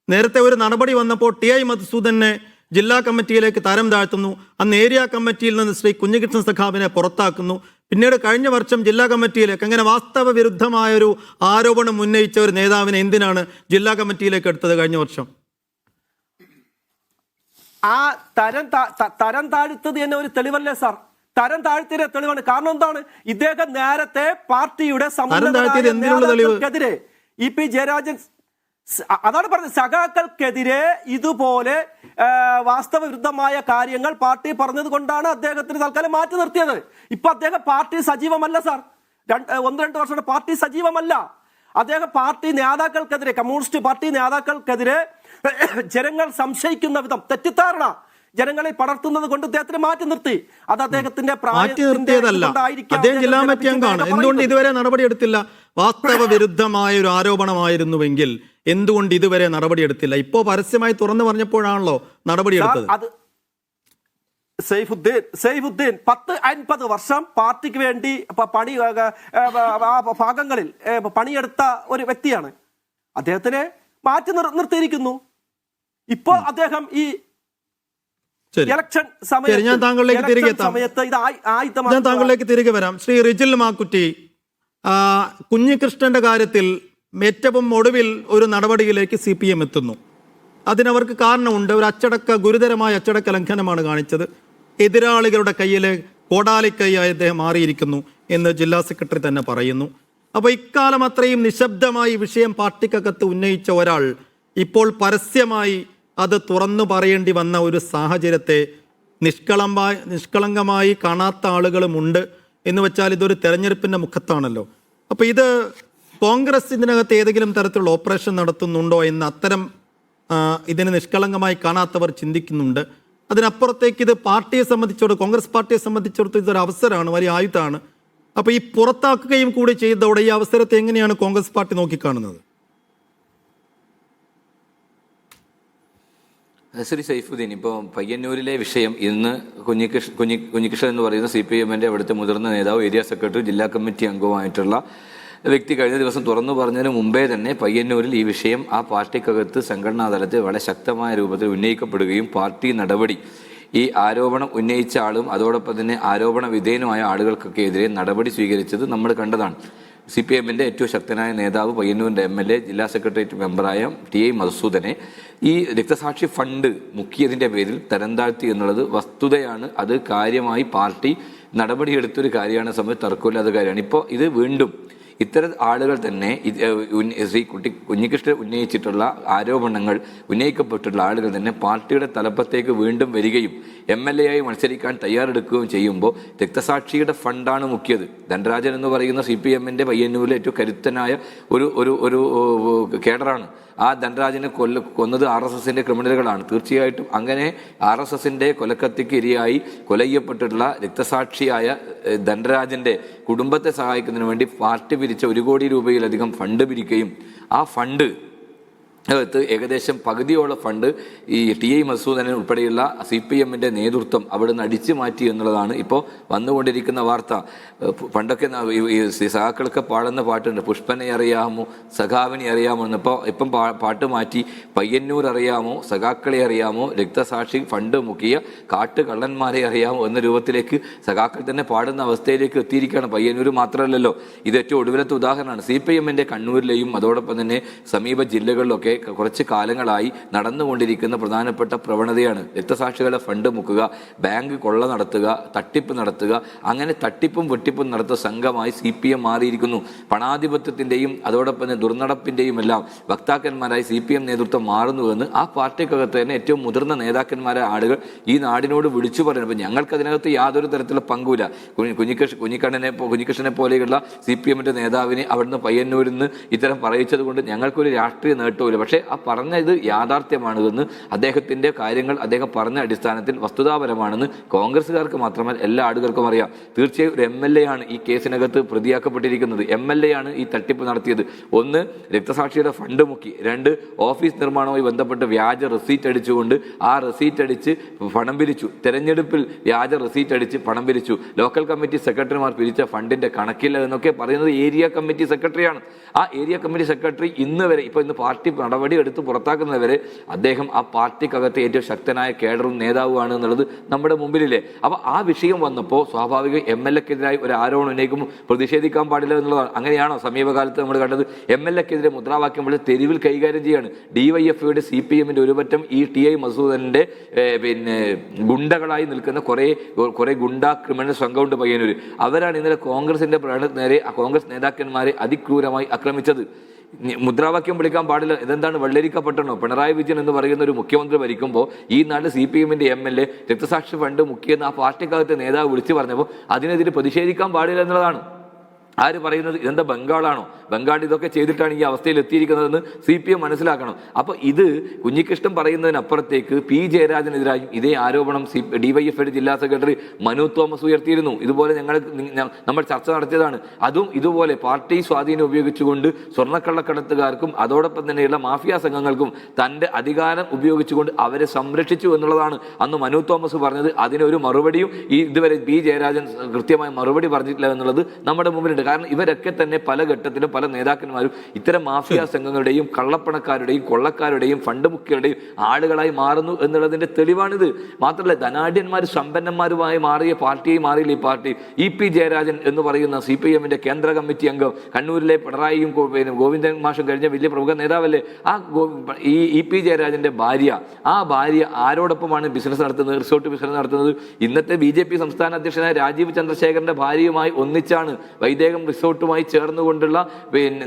നേരത്തെ ഒരു നടപടി വന്നപ്പോൾ ടി.ഐ. മധുസൂദനെ ജില്ലാ കമ്മിറ്റിയിലേക്ക് തരം താഴ്ത്തുന്നു. അന്ന് ഏരിയ കമ്മിറ്റിയിൽ നിന്ന് ശ്രീ കുഞ്ഞികൃഷ്ണൻ സഖാവിനെ പുറത്താക്കുന്നു. പിന്നീട് കഴിഞ്ഞ വർഷം ജില്ലാ കമ്മിറ്റിയിലേക്ക്. അങ്ങനെ വാസ്തവ വിരുദ്ധമായൊരു ആരോപണം ഉന്നയിച്ച ഒരു നേതാവിനെ എന്തിനാണ് ജില്ലാ കമ്മിറ്റിയിലേക്ക് എടുത്തത് കഴിഞ്ഞ വർഷം? ആ തരം താഴ്ത്തത് തന്നെ ഒരു തെളിവല്ലേ സാർ? തരം താഴ്ത്തിയ തെളിവാണ്. കാരണം എന്താണ്, ഇദ്ദേഹം നേരത്തെ പാർട്ടിയുടെ സമ്മേളനത്തിനെതിരെ ഇ.പി. ജയരാജൻ, അതാണ് പറഞ്ഞത്, സഖാക്കൾക്കെതിരെ ഇതുപോലെ വാസ്തവ വിരുദ്ധമായ കാര്യങ്ങൾ പാർട്ടി പറഞ്ഞത് കൊണ്ടാണ് അദ്ദേഹത്തിന് തൽക്കാലം മാറ്റി നിർത്തിയത്. ഇപ്പൊ അദ്ദേഹം പാർട്ടി സജീവമല്ല സാർ, 1-2 വർഷത്തെ പാർട്ടി സജീവമല്ല. അദ്ദേഹം പാർട്ടി നേതാക്കൾക്കെതിരെ, കമ്മ്യൂണിസ്റ്റ് പാർട്ടി നേതാക്കൾക്കെതിരെ ജനങ്ങൾ സംശയിക്കുന്ന വിധം തെറ്റിദ്ധാരണ ജനങ്ങളെ പടർത്തുന്നത് കൊണ്ട് അദ്ദേഹത്തിന് മാറ്റി നിർത്തി. അത് അദ്ദേഹത്തിന്റെ എന്തുകൊണ്ട് ഇതുവരെ നടപടിയെടുത്തില്ല? വാസ്തവ വിരുദ്ധമായ ഒരു ആരോപണമായിരുന്നുവെങ്കിൽ എന്തുകൊണ്ട് ഇതുവരെ നടപടിയെടുത്തില്ല? ഇപ്പോ പരസ്യമായി തുറന്നു പറഞ്ഞപ്പോഴാണല്ലോ നടപടിയെടുത്തത്. അത് സൈഫുദ്ദീൻ 10-50 വർഷം പാർട്ടിക്ക് വേണ്ടി പണി ഭാഗങ്ങളിൽ പണിയെടുത്ത ഒരു വ്യക്തിയാണ്. അദ്ദേഹത്തിനെ മാറ്റി നിർത്തിയിരിക്കുന്നു. ഇപ്പോൾ അദ്ദേഹം ഈ ഇലക്ഷൻ സമയത്ത് ഞാൻ താങ്കളിലേക്ക് തിരികെ വരാം. ശ്രീ റിജിൽ മാക്കുറ്റി, കുഞ്ഞികൃഷ്ണന്റെ കാര്യത്തിൽ ഏറ്റവും ഒടുവിൽ ഒരു നടപടിയിലേക്ക് CPM എത്തുന്നു. അതിനവർക്ക് കാരണമുണ്ട്. ഒരു ഗുരുതരമായ അച്ചടക്ക ലംഘനമാണ് കാണിച്ചത്. എതിരാളികളുടെ കയ്യിലെ കോടാലിക്കൈയായി അദ്ദേഹം മാറിയിരിക്കുന്നു എന്ന് ജില്ലാ സെക്രട്ടറി തന്നെ പറയുന്നു. അപ്പോൾ ഇക്കാലം അത്രയും നിശബ്ദമായി വിഷയം പാർട്ടിക്കകത്ത് ഉന്നയിച്ച ഒരാൾ ഇപ്പോൾ പരസ്യമായി അത് തുറന്നു പറയേണ്ടി വന്ന ഒരു സാഹചര്യത്തെ നിഷ്കളങ്കമായി കാണാത്ത ആളുകളുമുണ്ട്. എന്ന് വെച്ചാൽ ഇതൊരു തെരഞ്ഞെടുപ്പിൻ്റെ മുഖത്താണല്ലോ. അപ്പോൾ ഇത് കോൺഗ്രസ് ഇതിനകത്ത് ഏതെങ്കിലും തരത്തിലുള്ള ഓപ്പറേഷൻ നടത്തുന്നുണ്ടോ എന്ന് അത്തരം ഇതിനെ നിഷ്കളങ്കമായി കാണാത്തവർ ചിന്തിക്കുന്നുണ്ട്. അതിനപ്പുറത്തേക്ക് ഇത് പാർട്ടിയെ സംബന്ധിച്ചിടത്തോളം, കോൺഗ്രസ് പാർട്ടിയെ സംബന്ധിച്ചിടത്തോളം ഇതൊരു അവസരമാണ്, വലിയ ആയുധമാണ്. അപ്പോൾ ഈ പുറത്താക്കുകയും കൂടി ചെയ്തതോടെ ഈ അവസരത്തെ എങ്ങനെയാണ് കോൺഗ്രസ് പാർട്ടി നോക്കിക്കാണുന്നത്? ശ്രീ സൈഫുദ്ദീൻ, ഇപ്പോൾ പയ്യന്നൂരിലെ വിഷയം ഇന്ന് കുഞ്ഞികൃഷ്ണൻ എന്ന് പറയുന്ന CPM-ന്റെ അവിടുത്തെ മുതിർന്ന നേതാവ്, ഏരിയ സെക്രട്ടറി, ജില്ലാ കമ്മിറ്റി അംഗവുമായിട്ടുള്ള വ്യക്തി കഴിഞ്ഞ ദിവസം തുറന്നു പറഞ്ഞതിന് മുമ്പേ തന്നെ പയ്യന്നൂരിൽ ഈ വിഷയം ആ പാർട്ടിക്കകത്ത് സംഘടനാ തലത്തിൽ വളരെ ശക്തമായ രൂപത്തിൽ ഉന്നയിക്കപ്പെടുകയും പാർട്ടി നടപടി ഈ ആരോപണം ഉന്നയിച്ച ആളും അതോടൊപ്പം തന്നെ ആരോപണ വിധേയനുമായ ആളുകൾക്കൊക്കെ എതിരെ നടപടി സ്വീകരിച്ചത് നമ്മൾ കണ്ടതാണ്. CPM-ന്റെ ഏറ്റവും ശക്തനായ നേതാവ് പയ്യന്നൂരിൻ്റെ MLA ജില്ലാ സെക്രട്ടേറിയറ്റ് മെമ്പറായ TI മധുസൂദനെ ഈ രക്തസാക്ഷി ഫണ്ട് മുക്കിയതിൻ്റെ പേരിൽ തരം താഴ്ത്തി എന്നുള്ളത് വസ്തുതയാണ്. അത് കാര്യമായി പാർട്ടി നടപടിയെടുത്തൊരു കാര്യമാണ്, സമയത്ത് തർക്കമില്ലാത്ത കാര്യമാണ്. ഇപ്പോൾ ഇത് വീണ്ടും ഇത്തരം ആളുകൾ തന്നെ ശ്രീ കുഞ്ഞികൃഷ്ണൻ ഉന്നയിച്ചിട്ടുള്ള ആരോപണങ്ങൾ ഉന്നയിക്കപ്പെട്ടിട്ടുള്ള ആളുകൾ തന്നെ പാർട്ടിയുടെ തലപ്പത്തേക്ക് വീണ്ടും വരികയും MLA ആയി മത്സരിക്കാൻ തയ്യാറെടുക്കുകയും ചെയ്യുമ്പോൾ രക്തസാക്ഷിയുടെ ഫണ്ടാണ് മുക്കിയത്. ധനരാജൻ എന്ന് പറയുന്ന CPM-ന്റെ പയ്യന്നൂരിലെ ഏറ്റവും കരുത്തനായ ഒരു കേഡറാണ്. ആ ധനരാജനെ കൊന്നത് RSSന്റെ ക്രിമിനലുകളാണ്. തീർച്ചയായിട്ടും അങ്ങനെ RSSന്റെ കൊലക്കത്തിക്ക് ഇരയായി കൊലയ്യപ്പെട്ടിട്ടുള്ള രക്തസാക്ഷിയായ ധനരാജന്റെ കുടുംബത്തെ സഹായിക്കുന്നതിന് വേണ്ടി പാർട്ടി പിരിച്ച 1 കോടി രൂപയിലധികം ഫണ്ട് പിരിക്കുകയും ആ ഫണ്ട് ഏകദേശം പകുതിയോളം ഫണ്ട് ഈ TI മധുസൂദനൻ ഉൾപ്പെടെയുള്ള CPM-ന്റെ നേതൃത്വം അവിടെ നിന്ന് അടിച്ചു മാറ്റി എന്നുള്ളതാണ് ഇപ്പോൾ വന്നുകൊണ്ടിരിക്കുന്ന വാർത്ത. പണ്ടൊക്കെ ഈ സഖാക്കൾക്ക് പാടുന്ന പാട്ടുണ്ട്, പുഷ്പനെ അറിയാമോ സഖാവിനെ അറിയാമോ എന്ന്. ഇപ്പം പാട്ട് മാറ്റി പയ്യന്നൂർ അറിയാമോ, സഖാക്കളെ അറിയാമോ, രക്തസാക്ഷി ഫണ്ട് മുക്കിയ കാട്ടുകള്ളന്മാരെ അറിയാമോ എന്ന രൂപത്തിലേക്ക് സഖാക്കൾ തന്നെ പാടുന്ന അവസ്ഥയിലേക്ക് എത്തിയിരിക്കുകയാണ്. പയ്യന്നൂർ മാത്രമല്ലല്ലോ, ഇത് ഏറ്റവും ഒടുവിലത്തെ ഉദാഹരണമാണ്. CPM-ന്റെ കണ്ണൂരിലെയും അതോടൊപ്പം തന്നെ സമീപ ജില്ലകളിലൊക്കെ കുറച്ച് കാലങ്ങളായി നടന്നുകൊണ്ടിരിക്കുന്ന പ്രധാനപ്പെട്ട പ്രവണതയാണ് രക്തസാക്ഷികളുടെ ഫണ്ട് മുക്കുക, ബാങ്ക് കൊള്ള നടത്തുക, തട്ടിപ്പ് നടത്തുക. അങ്ങനെ തട്ടിപ്പും വെട്ടിപ്പും നടത്തുന്ന സംഘമായി CPM മാറിയിരിക്കുന്നു. പണാധിപത്യത്തിൻ്റെയും അതോടൊപ്പം തന്നെ ദുർനടപ്പിൻ്റെയും എല്ലാം വക്താക്കന്മാരായി CPM നേതൃത്വം മാറുന്നുവെന്ന് ആ പാർട്ടിക്കകത്ത് തന്നെ ഏറ്റവും മുതിർന്ന നേതാക്കന്മാരായ ആളുകൾ ഈ നാടിനോട് വിളിച്ചു പറയുന്നത്. അപ്പം ഞങ്ങൾക്കതിനകത്ത് യാതൊരു തരത്തിലുള്ള പങ്കുമില്ല. കുഞ്ഞികൃഷ്ണനെ പോലെയുള്ള CPM-ന്റെ നേതാവിനെ അവിടുന്ന് പയ്യന്നൂരിൽ നിന്ന് ഇത്തരം പറയിച്ചത് കൊണ്ട് ഞങ്ങൾക്കൊരു രാഷ്ട്രീയ നേട്ടമില്ല. പക്ഷേ ആ പറഞ്ഞ ഇത് യാഥാർത്ഥ്യമാണെന്ന് അദ്ദേഹത്തിൻ്റെ കാര്യങ്ങൾ അദ്ദേഹം പറഞ്ഞ അടിസ്ഥാനത്തിൽ വസ്തുതാപരമാണെന്ന് കോൺഗ്രസ്സുകാർക്ക് മാത്രമല്ല എല്ലാ ആളുകൾക്കും അറിയാം. തീർച്ചയായും ഒരു MLA ആണ് ഈ കേസിനകത്ത് പ്രതിയാക്കപ്പെട്ടിരിക്കുന്നത്. MLA ആണ് ഈ തട്ടിപ്പ് നടത്തിയത്. 1, രക്തസാക്ഷിയുടെ ഫണ്ട് മുക്കി. 2, ഓഫീസ് നിർമ്മാണവുമായി ബന്ധപ്പെട്ട് വ്യാജ റെസീറ്റ് അടിച്ചുകൊണ്ട് ആ റെസീറ്റ് അടിച്ച് പണം പിരിച്ചു. തെരഞ്ഞെടുപ്പിൽ വ്യാജ റെസീറ്റ് അടിച്ച് പണം പിരിച്ചു. ലോക്കൽ കമ്മിറ്റി സെക്രട്ടറിമാർ പിരിച്ച ഫണ്ടിന്റെ കണക്കില്ല എന്നൊക്കെ പറയുന്നത് ഏരിയ കമ്മിറ്റി സെക്രട്ടറിയാണ്. ആ ഏരിയ കമ്മിറ്റി സെക്രട്ടറി ഇന്ന് വരെ ഇപ്പോൾ പാർട്ടി നടപടി എടുത്ത് പുറത്താക്കുന്നവരെ അദ്ദേഹം ആ പാർട്ടിക്കകത്ത് ഏറ്റവും ശക്തനായ കേഡറും നേതാവുമാണ് എന്നുള്ളത് നമ്മുടെ മുമ്പിലില്ലേ. അപ്പോൾ ആ വിഷയം വന്നപ്പോൾ സ്വാഭാവിക MLA-ക്കെതിരായി ഒരു ആരോപണം ഉന്നയിക്കുമ്പോൾ പ്രതിഷേധിക്കാൻ പാടില്ല എന്നുള്ളതാണ്. അങ്ങനെയാണോ സമീപകാലത്ത് നമ്മൾ കണ്ടത്? MLA-ക്കെതിരെ മുദ്രാവാക്യം വിളിച്ച് തെരുവിൽ കൈകാര്യം ചെയ്യാണ്. DYFI-യുടെ CPM-ന്റെ ഒരു പറ്റം ഈ TI മധുസൂദനന്റെ ഗുണ്ടകളായി നിൽക്കുന്ന കുറെ ഗുണ്ട ക്രിമിനൽ സംഘമുണ്ട് പയ്യന്നൂർ. അവരാണ് ഇന്നലെ കോൺഗ്രസിന്റെ നേരെ കോൺഗ്രസ് നേതാക്കന്മാരെ അതിക്രൂരമായി ആക്രമിച്ചത്. മുദ്രാവാക്യം വിളിക്കാൻ പാടില്ല. ഇതെന്താണ് വെള്ളരിക്കപ്പെട്ടണോ? പിണറായി വിജയൻ എന്ന് പറയുന്ന ഒരു മുഖ്യമന്ത്രി ഭരിക്കുമ്പോൾ ഈ നാട് CPM-ന്റെ MLA രക്തസാക്ഷി ഫണ്ട് മുക്കിയെന്ന് ആ പാർട്ടിക്കകത്തെ നേതാവ് വിളിച്ചു പറഞ്ഞപ്പോൾ അതിനെതിരെ പ്രതിഷേധിക്കാൻ പാടില്ല എന്നുള്ളതാണ്. ആര് പറയുന്നത്? ഇതെന്താ ബംഗാളാണോ? ബംഗാൾ ഇതൊക്കെ ചെയ്തിട്ടാണ് ഈ അവസ്ഥയിൽ എത്തിയിരിക്കുന്നതെന്ന് CPM മനസ്സിലാക്കണം. അപ്പോൾ ഇത് കുഞ്ഞികൃഷ്ണൻ പറയുന്നതിനപ്പുറത്തേക്ക് P. ജയരാജനെതിരായും ഇതേ ആരോപണം DYFI ജില്ലാ സെക്രട്ടറി മനു തോമസ് ഉയർത്തിയിരുന്നു. ഇതുപോലെ നമ്മൾ ചർച്ച നടത്തിയതാണ്. അതും ഇതുപോലെ പാർട്ടി സ്വാധീനം ഉപയോഗിച്ചുകൊണ്ട് സ്വർണ്ണക്കള്ളക്കടത്തുകാർക്കും അതോടൊപ്പം തന്നെയുള്ള മാഫിയ സംഘങ്ങൾക്കും തൻ്റെ അധികാരം ഉപയോഗിച്ചുകൊണ്ട് അവരെ സംരക്ഷിച്ചു എന്നുള്ളതാണ് അന്ന് മനു തോമസ് പറഞ്ഞത്. അതിനൊരു മറുപടിയും ഇതുവരെ P. ജയരാജൻ കൃത്യമായ മറുപടി പറഞ്ഞിട്ടില്ല എന്നുള്ളത് നമ്മുടെ മുമ്പിലുണ്ട്. കാരണം ഇവരൊക്കെ തന്നെ പല ഘട്ടത്തിലും പല നേതാക്കന്മാരും ഇത്തരം മാഫിയ സംഘങ്ങളുടെയും കള്ളപ്പണക്കാരുടെയും കൊള്ളക്കാരുടെയും ഫണ്ട് മുക്കികളുടെയും ആളുകളായി മാറുന്നു എന്നുള്ളതിന്റെ തെളിവാണിത്. മാത്രമല്ല ധനാഢ്യന്മാർ സമ്പന്നന്മാരുമായി മാറിയ പാർട്ടിയായി മാറിയില്ല ഈ പാർട്ടി. EP ജയരാജൻ എന്ന് പറയുന്ന CPM-ന്റെ കേന്ദ്ര കമ്മിറ്റി അംഗം, കണ്ണൂരിലെ പിണറായിയും ഗോവിന്ദൻ മാഷും കഴിഞ്ഞ വലിയ പ്രമുഖ നേതാവല്ലേ, ആ ഈ EP ജയരാജന്റെ ഭാര്യ, ആ ഭാര്യ ആരോടൊപ്പമാണ് ബിസിനസ് നടത്തുന്നത്? റിസോർട്ട് ബിസിനസ് നടത്തുന്നത് ഇന്നത്തെ BJP സംസ്ഥാന അധ്യക്ഷനായ രാജീവ് ചന്ദ്രശേഖരന്റെ ഭാര്യയുമായി ഒന്നിച്ചാണ് വൈദേകം റിസോർട്ടുമായി ചേർന്നുകൊണ്ടുള്ള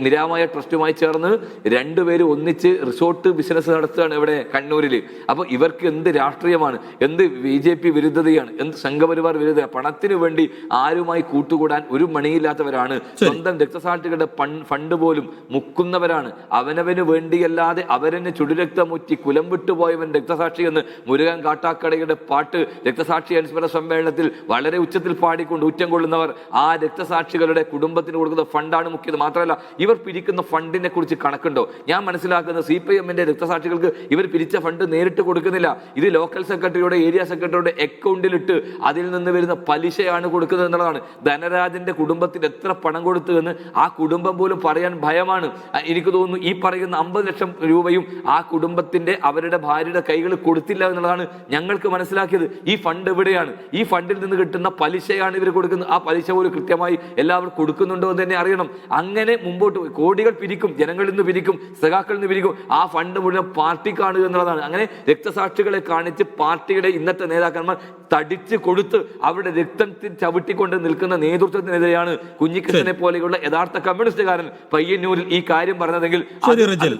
നിരാമയ ട്രസ്റ്റുമായി ചേർന്ന് രണ്ടുപേരും ഒന്നിച്ച് റിസോർട്ട് ബിസിനസ് നടത്തുകയാണ് ഇവിടെ കണ്ണൂരിൽ. അപ്പോൾ ഇവർക്ക് എന്ത് രാഷ്ട്രീയമാണ്, എന്ത് BJP വിരുദ്ധതയാണ്, എന്ത് സംഘപരിവാർ വിരുദ്ധ? പണത്തിന് വേണ്ടി ആരുമായി കൂട്ടുകൂടാൻ ഒരു മണിയില്ലാത്തവരാണ്. സ്വന്തം രക്തസാക്ഷികളുടെ ഫണ്ട് പോലും മുക്കുന്നവരാണ്. അവനവന് വേണ്ടിയല്ലാതെ അവരന് ചുടുരക്തമുറ്റി കുലം വിട്ടുപോയവൻ രക്തസാക്ഷി എന്ന് മുരുകൻ കാട്ടാക്കടയുടെ പാട്ട് രക്തസാക്ഷി അനുസ്മരണ സമ്മേളനത്തിൽ വളരെ ഉച്ചത്തിൽ പാടിക്കൊണ്ട് ഊറ്റം കൊള്ളുന്നവർ ആ രക്തസാക്ഷികളുടെ കുടുംബത്തിന് കൊടുക്കുന്ന ഫണ്ടാണ് മുഖ്യത്. മാത്രമല്ല ഇവർ പിരിക്കുന്ന ഫണ്ടിനെ കുറിച്ച് കണക്കുണ്ടോ? ഞാൻ മനസ്സിലാക്കുന്നത് CPIMന്റെ രക്തസാക്ഷികൾക്ക് ഇവർ പിരിച്ച ഫണ്ട് നേരിട്ട് കൊടുക്കുന്നില്ല. ഇത് ലോക്കൽ സെക്രട്ടറിയുടെ ഏരിയ സെക്രട്ടറിയുടെ അക്കൗണ്ടിലിട്ട് അതിൽ നിന്ന് വരുന്ന പലിശയാണ് കൊടുക്കുന്നത് എന്നുള്ളതാണ്. ധനരാജന്റെ കുടുംബത്തിന് എത്ര പണം കൊടുത്തു എന്ന് ആ കുടുംബം പോലും പറയാൻ ഭയമാണ്. എനിക്ക് തോന്നുന്നു ഈ പറയുന്ന 50 ലക്ഷം രൂപയും ആ കുടുംബത്തിന്റെ അവരുടെ ഭാര്യയുടെ കൈകളിൽ കൊടുത്തില്ല എന്നുള്ളതാണ് ഞങ്ങൾക്ക് മനസ്സിലാക്കിയത്. ഈ ഫണ്ട് എവിടെയാണ്? ഈ ഫണ്ടിൽ നിന്ന് കിട്ടുന്ന പലിശയാണ് ഇവർ കൊടുക്കുന്നത്. ആ പലിശ പോലും കൃത്യമായി എല്ലാവരും കൊടുക്കുന്നുണ്ടോ എന്ന് തന്നെ അറിയണം. അങ്ങനെ മുമ്പോട്ട് കോടികൾ പിരിക്കും, ജനങ്ങളിൽ നിന്ന് പിരിക്കും, സഖാക്കളിൽ നിന്ന് പിരിക്കും. ആ ഫണ്ട് മുഴുവൻ പാർട്ടിക്കാണ് എന്നുള്ളതാണ്. അങ്ങനെ രക്തസാക്ഷികളെ കാണിച്ച് പാർട്ടിയുടെ ഇന്നത്തെ നേതാക്കന്മാർ തടിച്ച് കൊടുത്ത് അവരുടെ രക്തത്തിൽ ചവിട്ടിക്കൊണ്ട് നിൽക്കുന്ന നേതൃത്വത്തിനെതിരെയാണ് കുഞ്ഞിക്കൃഷ്ണനെ പോലെയുള്ള യഥാർത്ഥ കമ്മ്യൂണിസ്റ്റുകാരൻ പയ്യന്നൂരിൽ ഈ കാര്യം പറഞ്ഞതെങ്കിൽ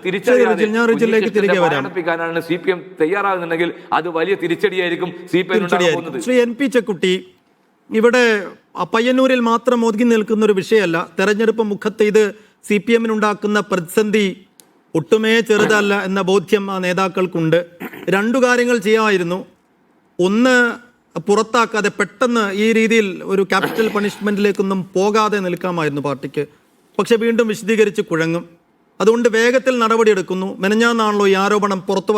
തിരിച്ചടിയാനാണ് CPM തയ്യാറാകുന്നുണ്ടെങ്കിൽ അത് വലിയ തിരിച്ചടിയായിരിക്കും CPM. ശ്രീ NP ചെക്കുട്ടി, ഇവിടെ പയ്യന്നൂരിൽ മാത്രം ഒതുങ്ങി നിൽക്കുന്ന ഒരു വിഷയമല്ല. തെരഞ്ഞെടുപ്പ് മുഖത്ത് ഇത് CPM-നുണ്ടാക്കുന്ന പ്രതിസന്ധി ഒട്ടുമേ ചെറുതല്ല എന്ന ബോധ്യം ആ നേതാക്കൾക്കുണ്ട്. 2 കാര്യങ്ങൾ ചെയ്യാമായിരുന്നു. ഒന്ന്, പുറത്താക്കാതെ പെട്ടെന്ന് ഈ രീതിയിൽ ഒരു ക്യാപിറ്റൽ പണിഷ്മെന്റിലേക്കൊന്നും പോകാതെ നിൽക്കാമായിരുന്നു പാർട്ടിക്ക്. പക്ഷെ വീണ്ടും വിശദീകരിച്ച് കുഴങ്ങും. അതുകൊണ്ട് വേഗത്തിൽ നടപടിയെടുക്കുന്നു. മെനഞ്ഞാന്നാണല്ലോ ഈ ആരോപണം പുറത്തു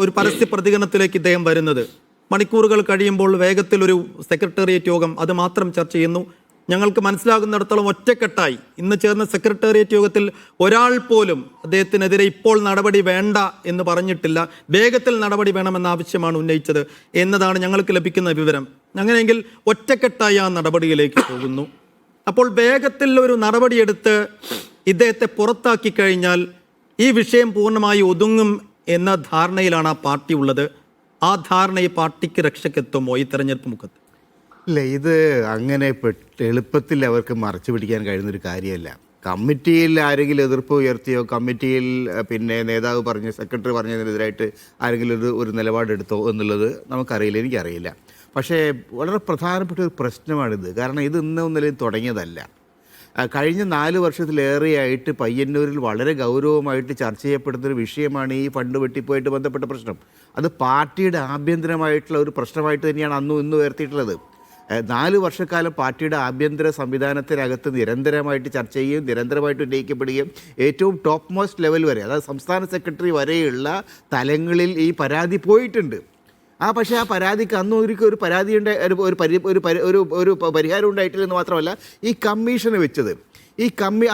ഒരു പരസ്യ പ്രതികരണത്തിലേക്ക് ഇദ്ദേഹം വരുന്നത്. മണിക്കൂറുകൾ കഴിയുമ്പോൾ വേഗത്തിൽ ഒരു സെക്രട്ടേറിയറ്റ് യോഗം അത് മാത്രം ചർച്ച ചെയ്യുന്നു. ഞങ്ങൾക്ക് മനസ്സിലാകുന്നിടത്തോളം ഒറ്റക്കെട്ടായി ഇന്ന് ചേർന്ന സെക്രട്ടേറിയറ്റ് യോഗത്തിൽ ഒരാൾ പോലും അദ്ദേഹത്തിനെതിരെ ഇപ്പോൾ നടപടി വേണ്ട എന്ന് പറഞ്ഞിട്ടില്ല. വേഗത്തിൽ നടപടി വേണമെന്ന ആവശ്യമാണ് ഉന്നയിച്ചത് എന്നതാണ് ഞങ്ങൾക്ക് ലഭിക്കുന്ന വിവരം. അങ്ങനെയെങ്കിൽ ഒറ്റക്കെട്ടായി ആ നടപടിയിലേക്ക് പോകുന്നു. അപ്പോൾ വേഗത്തിൽ ഒരു നടപടിയെടുത്ത് ഇദ്ദേഹത്തെ പുറത്താക്കി കഴിഞ്ഞാൽ ഈ വിഷയം പൂർണ്ണമായി ഒതുങ്ങും എന്ന ധാരണയിലാണ് ആ പാർട്ടി ഉള്ളത്. ആ ധാരണ ഈ പാർട്ടിക്ക് രക്ഷക്കെത്തുമോ ഈ തെരഞ്ഞെടുപ്പ് മുഖത്ത്? ഇല്ല, ഇത് അങ്ങനെ എളുപ്പത്തിൽ അവർക്ക് മറച്ചു പിടിക്കാൻ കഴിയുന്നൊരു കാര്യമല്ല. കമ്മിറ്റിയിൽ ആരെങ്കിലും എതിർപ്പ് ഉയർത്തിയോ, കമ്മിറ്റിയിൽ പിന്നെ നേതാവ് സെക്രട്ടറി പറഞ്ഞതിനെതിരായിട്ട് ആരെങ്കിലും ഒരു നിലപാടെടുത്തോ എന്നുള്ളത് നമുക്കറിയില്ല, എനിക്കറിയില്ല. പക്ഷേ വളരെ പ്രധാനപ്പെട്ട ഒരു പ്രശ്നമാണിത്. കാരണം ഇത് ഇന്നൊന്നിലും തുടങ്ങിയതല്ല. കഴിഞ്ഞ 4 വർഷത്തിലേറെയായിട്ട് പയ്യന്നൂരിൽ വളരെ ഗൗരവമായിട്ട് ചർച്ച ചെയ്യപ്പെടുന്നൊരു വിഷയമാണ് ഈ ഫണ്ട് വെട്ടിപ്പോയിട്ട് ബന്ധപ്പെട്ട പ്രശ്നം. അത് പാർട്ടിയുടെ ആഭ്യന്തരമായിട്ടുള്ള ഒരു പ്രശ്നമായിട്ട് തന്നെയാണ് അന്നും ഇന്നും ഉയർത്തിയിട്ടുള്ളത്. 4 വർഷക്കാലം പാർട്ടിയുടെ ആഭ്യന്തര സംവിധാനത്തിനകത്ത് നിരന്തരമായിട്ട് ചർച്ച ചെയ്യുകയും നിരന്തരമായിട്ട് ഉന്നയിക്കപ്പെടുകയും ഏറ്റവും ടോപ്പ് മോസ്റ്റ് ലെവൽ വരെ, അതായത് സംസ്ഥാന സെക്രട്ടറി വരെയുള്ള തലങ്ങളിൽ ഈ പരാതി പോയിട്ടുണ്ട്. പക്ഷേ ആ പരാതിക്ക് അന്ന് ഒരു പരാതി ഒരു പരിഹാരം ഉണ്ടായിട്ടില്ലെന്ന് മാത്രമല്ല, ഈ കമ്മീഷന് വെച്ചത്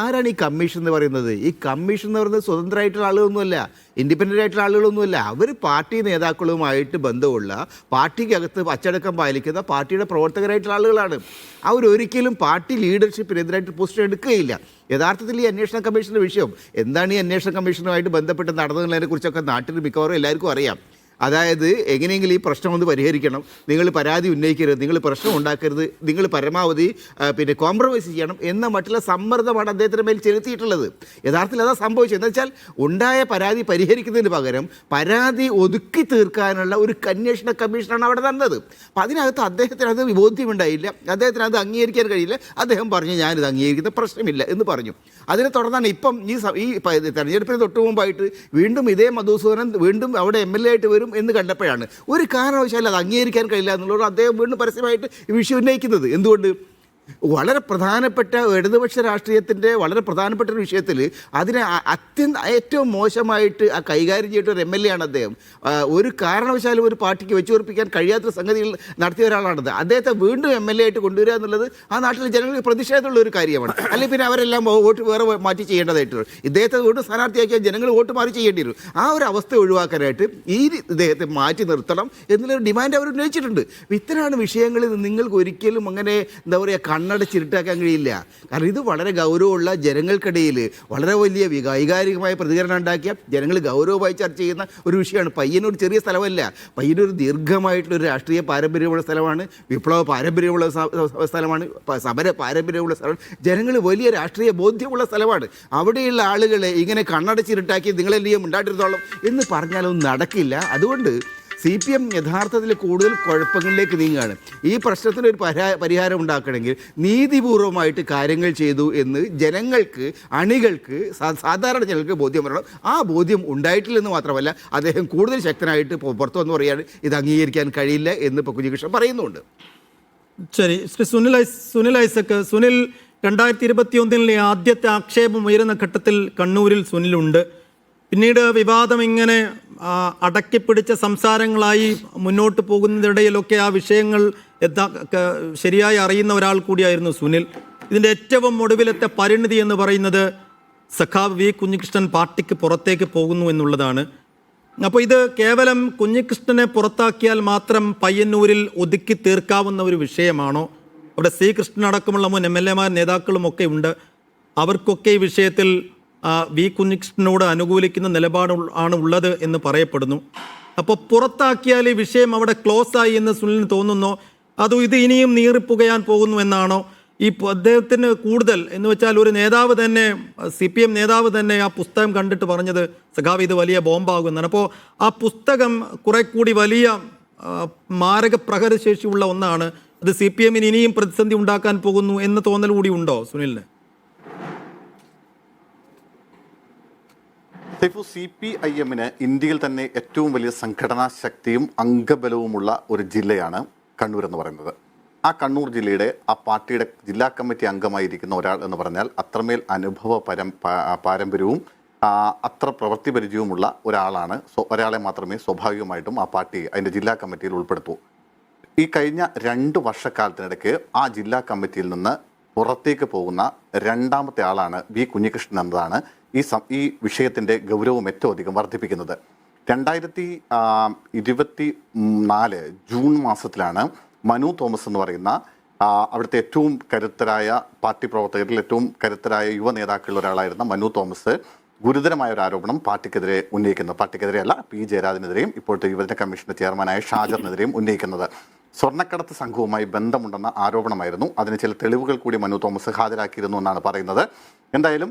ആരാണ് ഈ കമ്മീഷൻ എന്ന് പറയുന്നത്? ഈ കമ്മീഷൻ എന്ന് പറയുന്നത് സ്വതന്ത്രമായിട്ടുള്ള ആളുകളൊന്നുമല്ല, ഇൻഡിപെൻഡൻ്റ് ആയിട്ടുള്ള ആളുകളൊന്നുമല്ല. അവർ പാർട്ടി നേതാക്കളുമായിട്ട് ബന്ധമുള്ള, പാർട്ടിക്കകത്ത് അച്ചടക്കം പാലിക്കുന്ന പാർട്ടിയുടെ പ്രവർത്തകരായിട്ടുള്ള ആളുകളാണ്. അവരൊരിക്കലും പാർട്ടി ലീഡർഷിപ്പിനെതിരായിട്ട് പൊസിഷൻ എടുക്കുകയില്ല. യഥാർത്ഥത്തിൽ ഈ അന്വേഷണ കമ്മീഷൻ്റെ വിഷയം എന്താണ്, ഈ അന്വേഷണ കമ്മീഷനുമായിട്ട് ബന്ധപ്പെട്ട് നടന്നതിനെ കുറിച്ചൊക്കെ നാട്ടിൽ മിക്കവാറും എല്ലാവർക്കും അറിയാം. അതായത് എങ്ങനെയെങ്കിലും ഈ പ്രശ്നം ഒന്ന് പരിഹരിക്കണം, നിങ്ങൾ പരാതി ഉന്നയിക്കരുത്, നിങ്ങൾ പ്രശ്നം ഉണ്ടാക്കരുത്, നിങ്ങൾ പരമാവധി പിന്നെ കോംപ്രമൈസ് ചെയ്യണം എന്ന മറ്റുള്ള സമ്മർദ്ദമാണ് അദ്ദേഹത്തിൻ്റെ മേൽ ചെലുത്തിയിട്ടുള്ളത്. യഥാർത്ഥത്തിൽ അതാ സംഭവിച്ചത്. എന്താ വെച്ചാൽ ഉണ്ടായ പരാതി പരിഹരിക്കുന്നതിന് പകരം പരാതി ഒതുക്കി തീർക്കാനുള്ള ഒരു അന്വേഷണ കമ്മീഷനാണ് അവിടെ നടന്നത്. അപ്പം അതിനകത്ത് അദ്ദേഹത്തിന് അത് ബോധ്യമുണ്ടായില്ല, അദ്ദേഹത്തിന് അത് അംഗീകരിക്കാൻ കഴിയില്ല. അദ്ദേഹം പറഞ്ഞു ഞാനിത് അംഗീകരിക്കുന്ന പ്രശ്നമില്ല എന്ന് പറഞ്ഞു. അതിനെ തുടർന്നാണ് ഇപ്പം ഈ തെരഞ്ഞെടുപ്പിന് തൊട്ട് മുമ്പായിട്ട് വീണ്ടും ഇതേ മധുസൂദനൻ വീണ്ടും അവിടെ MLA ആയിട്ട് വരും എന്ന് കണ്ടപ്പോഴാണ് ഒരു കാരണവശാലും അത് അംഗീകരിക്കാൻ കഴിയില്ല എന്നുള്ളത് അദ്ദേഹം വീണ്ടും പരസ്യമായിട്ട് ഈ വിഷയം ഉന്നയിക്കുന്നത്. എന്തുകൊണ്ട്? വളരെ പ്രധാനപ്പെട്ട ഇടതുപക്ഷ രാഷ്ട്രീയത്തിൻ്റെ വളരെ പ്രധാനപ്പെട്ട ഒരു വിഷയത്തിൽ അതിനെ ഏറ്റവും മോശമായിട്ട് കൈകാര്യം ചെയ്തിട്ട് ഒരു MLA ആണ് അദ്ദേഹം. ഒരു കാരണവശാലും ഒരു പാർട്ടിക്ക് വെച്ചുറപ്പിക്കാൻ കഴിയാത്ത സംഗതികൾ നടത്തിയ ഒരാളാണത്. അദ്ദേഹത്തെ വീണ്ടും MLA ആയിട്ട് കൊണ്ടുവരിക എന്നുള്ളത് ആ നാട്ടിലെ ജനങ്ങൾക്ക് പ്രതിഷേധമുള്ള ഒരു കാര്യമാണ്. അല്ലെങ്കിൽ പിന്നെ അവരെല്ലാം വോട്ട് വേറെ മാറ്റി ചെയ്യേണ്ടതായിട്ട് ഇദ്ദേഹത്തെ വീണ്ടും സ്ഥാനാർത്ഥിയാക്കിയാൽ ജനങ്ങൾ വോട്ട് മാറി ചെയ്യേണ്ടി വരും. ആ ഒരു അവസ്ഥ ഒഴിവാക്കാനായിട്ട് ഈ ഇദ്ദേഹത്തെ മാറ്റി നിർത്തണം എന്നുള്ളൊരു ഡിമാൻഡ് അവർ ഉന്നയിച്ചിട്ടുണ്ട്. ഇത്തരമാണ് വിഷയങ്ങളിൽ നിങ്ങൾക്ക് ഒരിക്കലും അങ്ങനെ എന്താ പറയുക കണ്ണടച്ചിരുട്ടാക്കാൻ കഴിയില്ല. കാരണം ഇത് വളരെ ഗൗരവമുള്ള, ജനങ്ങൾക്കിടയിൽ വളരെ വലിയ വൈകാരികമായ പ്രതികരണം ഉണ്ടാക്കിയ, ജനങ്ങൾ ഗൗരവമായി ചർച്ച ചെയ്യുന്ന ഒരു വിഷയമാണ്. പയ്യന്നൂർ ചെറിയ സ്ഥലമല്ല, പയ്യന്നൂർ ദീർഘമായിട്ടുള്ളൊരു രാഷ്ട്രീയ പാരമ്പര്യമുള്ള സ്ഥലമാണ്, വിപ്ലവ പാരമ്പര്യമുള്ള സ്ഥലമാണ്, സമര പാരമ്പര്യമുള്ള സ്ഥലമാണ്, ജനങ്ങൾ വലിയ രാഷ്ട്രീയ ബോധ്യമുള്ള സ്ഥലമാണ്. അവിടെയുള്ള ആളുകളെ ഇങ്ങനെ കണ്ണടച്ചിരുട്ടാക്കി നിങ്ങളെല്ലാം ഉണ്ടാട്ടിരുന്നോളം എന്ന് പറഞ്ഞാലൊന്നും നടക്കില്ല. അതുകൊണ്ട് CPM യഥാർത്ഥത്തിൽ കൂടുതൽ കുഴപ്പങ്ങളിലേക്ക് നീങ്ങുകയാണ്. ഈ പ്രശ്നത്തിനൊരു പരിഹാരം ഉണ്ടാക്കണമെങ്കിൽ നീതിപൂർവമായിട്ട് കാര്യങ്ങൾ ചെയ്തു എന്ന് ജനങ്ങൾക്ക്, അണികൾക്ക്, സാധാരണ ജനങ്ങൾക്ക് ബോധ്യം വരണം. ആ ബോധ്യം ഉണ്ടായിട്ടില്ലെന്ന് മാത്രമല്ല, അദ്ദേഹം കൂടുതൽ ശക്തനായിട്ട് പുറത്തു വന്ന് പറയുകയാണ് ഇത് അംഗീകരിക്കാൻ കഴിയില്ല എന്ന് ഇപ്പോൾ കുഞ്ഞികൃഷ്ണൻ പറയുന്നുണ്ട്. ശരി, ശ്രീ സുനിൽ ഐസക്, സുനിൽ 2021 ആദ്യത്തെ ആക്ഷേപം ഉയരുന്ന ഘട്ടത്തിൽ കണ്ണൂരിൽ സുനിലുണ്ട്. പിന്നീട് വിവാദം ഇങ്ങനെ അടക്കിപ്പിടിച്ച സംസാരങ്ങളായി മുന്നോട്ട് പോകുന്നതിനിടയിലൊക്കെ ആ വിഷയങ്ങൾ ശരിയായി അറിയുന്ന ഒരാൾ കൂടിയായിരുന്നു സുനിൽ. ഇതിൻ്റെ ഏറ്റവും ഒടുവിലത്തെ പരിണിതി എന്ന് പറയുന്നത് സഖാവ് വി കുഞ്ഞികൃഷ്ണൻ പാർട്ടിക്ക് പുറത്തേക്ക് പോകുന്നു എന്നുള്ളതാണ്. അപ്പോൾ ഇത് കേവലം കുഞ്ഞികൃഷ്ണനെ പുറത്താക്കിയാൽ മാത്രം പയ്യന്നൂരിൽ ഒതുക്കി തീർക്കാവുന്ന ഒരു വിഷയമാണോ? അവിടെ സി കൃഷ്ണൻ അടക്കമുള്ള മുൻ MLA നേതാക്കളും ഒക്കെ ഉണ്ട്. അവർക്കൊക്കെ ഈ വിഷയത്തിൽ വി കുഞ്ഞികൃഷ്ണനോട് അനുകൂലിക്കുന്ന നിലപാട് ആണ് ഉള്ളത് എന്ന് പറയപ്പെടുന്നു. അപ്പോൾ പുറത്താക്കിയാൽ ഈ വിഷയം അവിടെ ക്ലോസ് ആയി എന്ന് സുനിലിന് തോന്നുന്നോ? അതോ ഇത് ഇനിയും നീറിപ്പുകയാൻ പോകുന്നു എന്നാണോ? ഈ അദ്ദേഹത്തിന് കൂടുതൽ എന്ന് വെച്ചാൽ ഒരു നേതാവ് തന്നെ, CPM നേതാവ് തന്നെ ആ പുസ്തകം കണ്ടിട്ട് പറഞ്ഞത് സഖാവ് ഇത് വലിയ ബോംബാകുന്നതാണ്. അപ്പോൾ ആ പുസ്തകം കുറെ കൂടി വലിയ മാരക പ്രഹരശേഷിയുള്ള ഒന്നാണ്. അത് CPM-ന് ഇനിയും പ്രതിസന്ധി ഉണ്ടാക്കാൻ പോകുന്നു എന്ന തോന്നൽ കൂടി ഉണ്ടോ സുനിലിന്? CPIM-ന് ഇന്ത്യയിൽ തന്നെ ഏറ്റവും വലിയ സംഘടനാ ശക്തിയും അംഗബലവുമുള്ള ഒരു ജില്ലയാണ് കണ്ണൂർ എന്ന് പറയുന്നത്. ആ കണ്ണൂർ ജില്ലയുടെ ആ പാർട്ടിയുടെ ജില്ലാ കമ്മിറ്റി അംഗമായിരിക്കുന്ന ഒരാൾ എന്ന് പറഞ്ഞാൽ അത്രമേൽ പാരമ്പര്യവും അത്ര പ്രവൃത്തി പരിചയവുമുള്ള ഒരാളാണ്. ഒരാളെ മാത്രമേ സ്വാഭാവികമായിട്ടും ആ പാർട്ടി അതിൻ്റെ ജില്ലാ കമ്മിറ്റിയിൽ ഉൾപ്പെടുത്തൂ. ഈ കഴിഞ്ഞ 2 വർഷക്കാലത്തിനിടയ്ക്ക് ആ ജില്ലാ കമ്മിറ്റിയിൽ നിന്ന് പുറത്തേക്ക് പോകുന്ന രണ്ടാമത്തെ ആളാണ് വി കുഞ്ഞികൃഷ്ണൻ എന്നതാണ് ഈ വിഷയത്തിൻ്റെ ഗൗരവം ഏറ്റവും അധികം വർദ്ധിപ്പിക്കുന്നത്. 2024 ജൂൺ മാസത്തിലാണ് മനു തോമസ് എന്ന് പറയുന്ന അവിടുത്തെ ഏറ്റവും കരുത്തരായ പാർട്ടി പ്രവർത്തകരിൽ ഏറ്റവും കരുത്തരായ യുവ നേതാക്കളിൽ ഒരാളായിരുന്ന മനു തോമസ് ഗുരുതരമായ ഒരു ആരോപണം പാർട്ടിക്കെതിരെ ഉന്നയിക്കുന്നത്. പാർട്ടിക്കെതിരെയല്ല, P ജയരാജനെതിരെയും ഇപ്പോഴത്തെ യുവജന കമ്മീഷന്റെ ചെയർമാനായ ഷാജറിനെതിരെയും ഉന്നയിക്കുന്നത്. സ്വർണ്ണക്കടത്ത് സംഘവുമായി ബന്ധമുണ്ടെന്ന ആരോപണമായിരുന്നു. അതിന് ചില തെളിവുകൾ കൂടി മനു തോമസ് ഹാജരാക്കിയിരുന്നു എന്നാണ് പറയുന്നത്. എന്തായാലും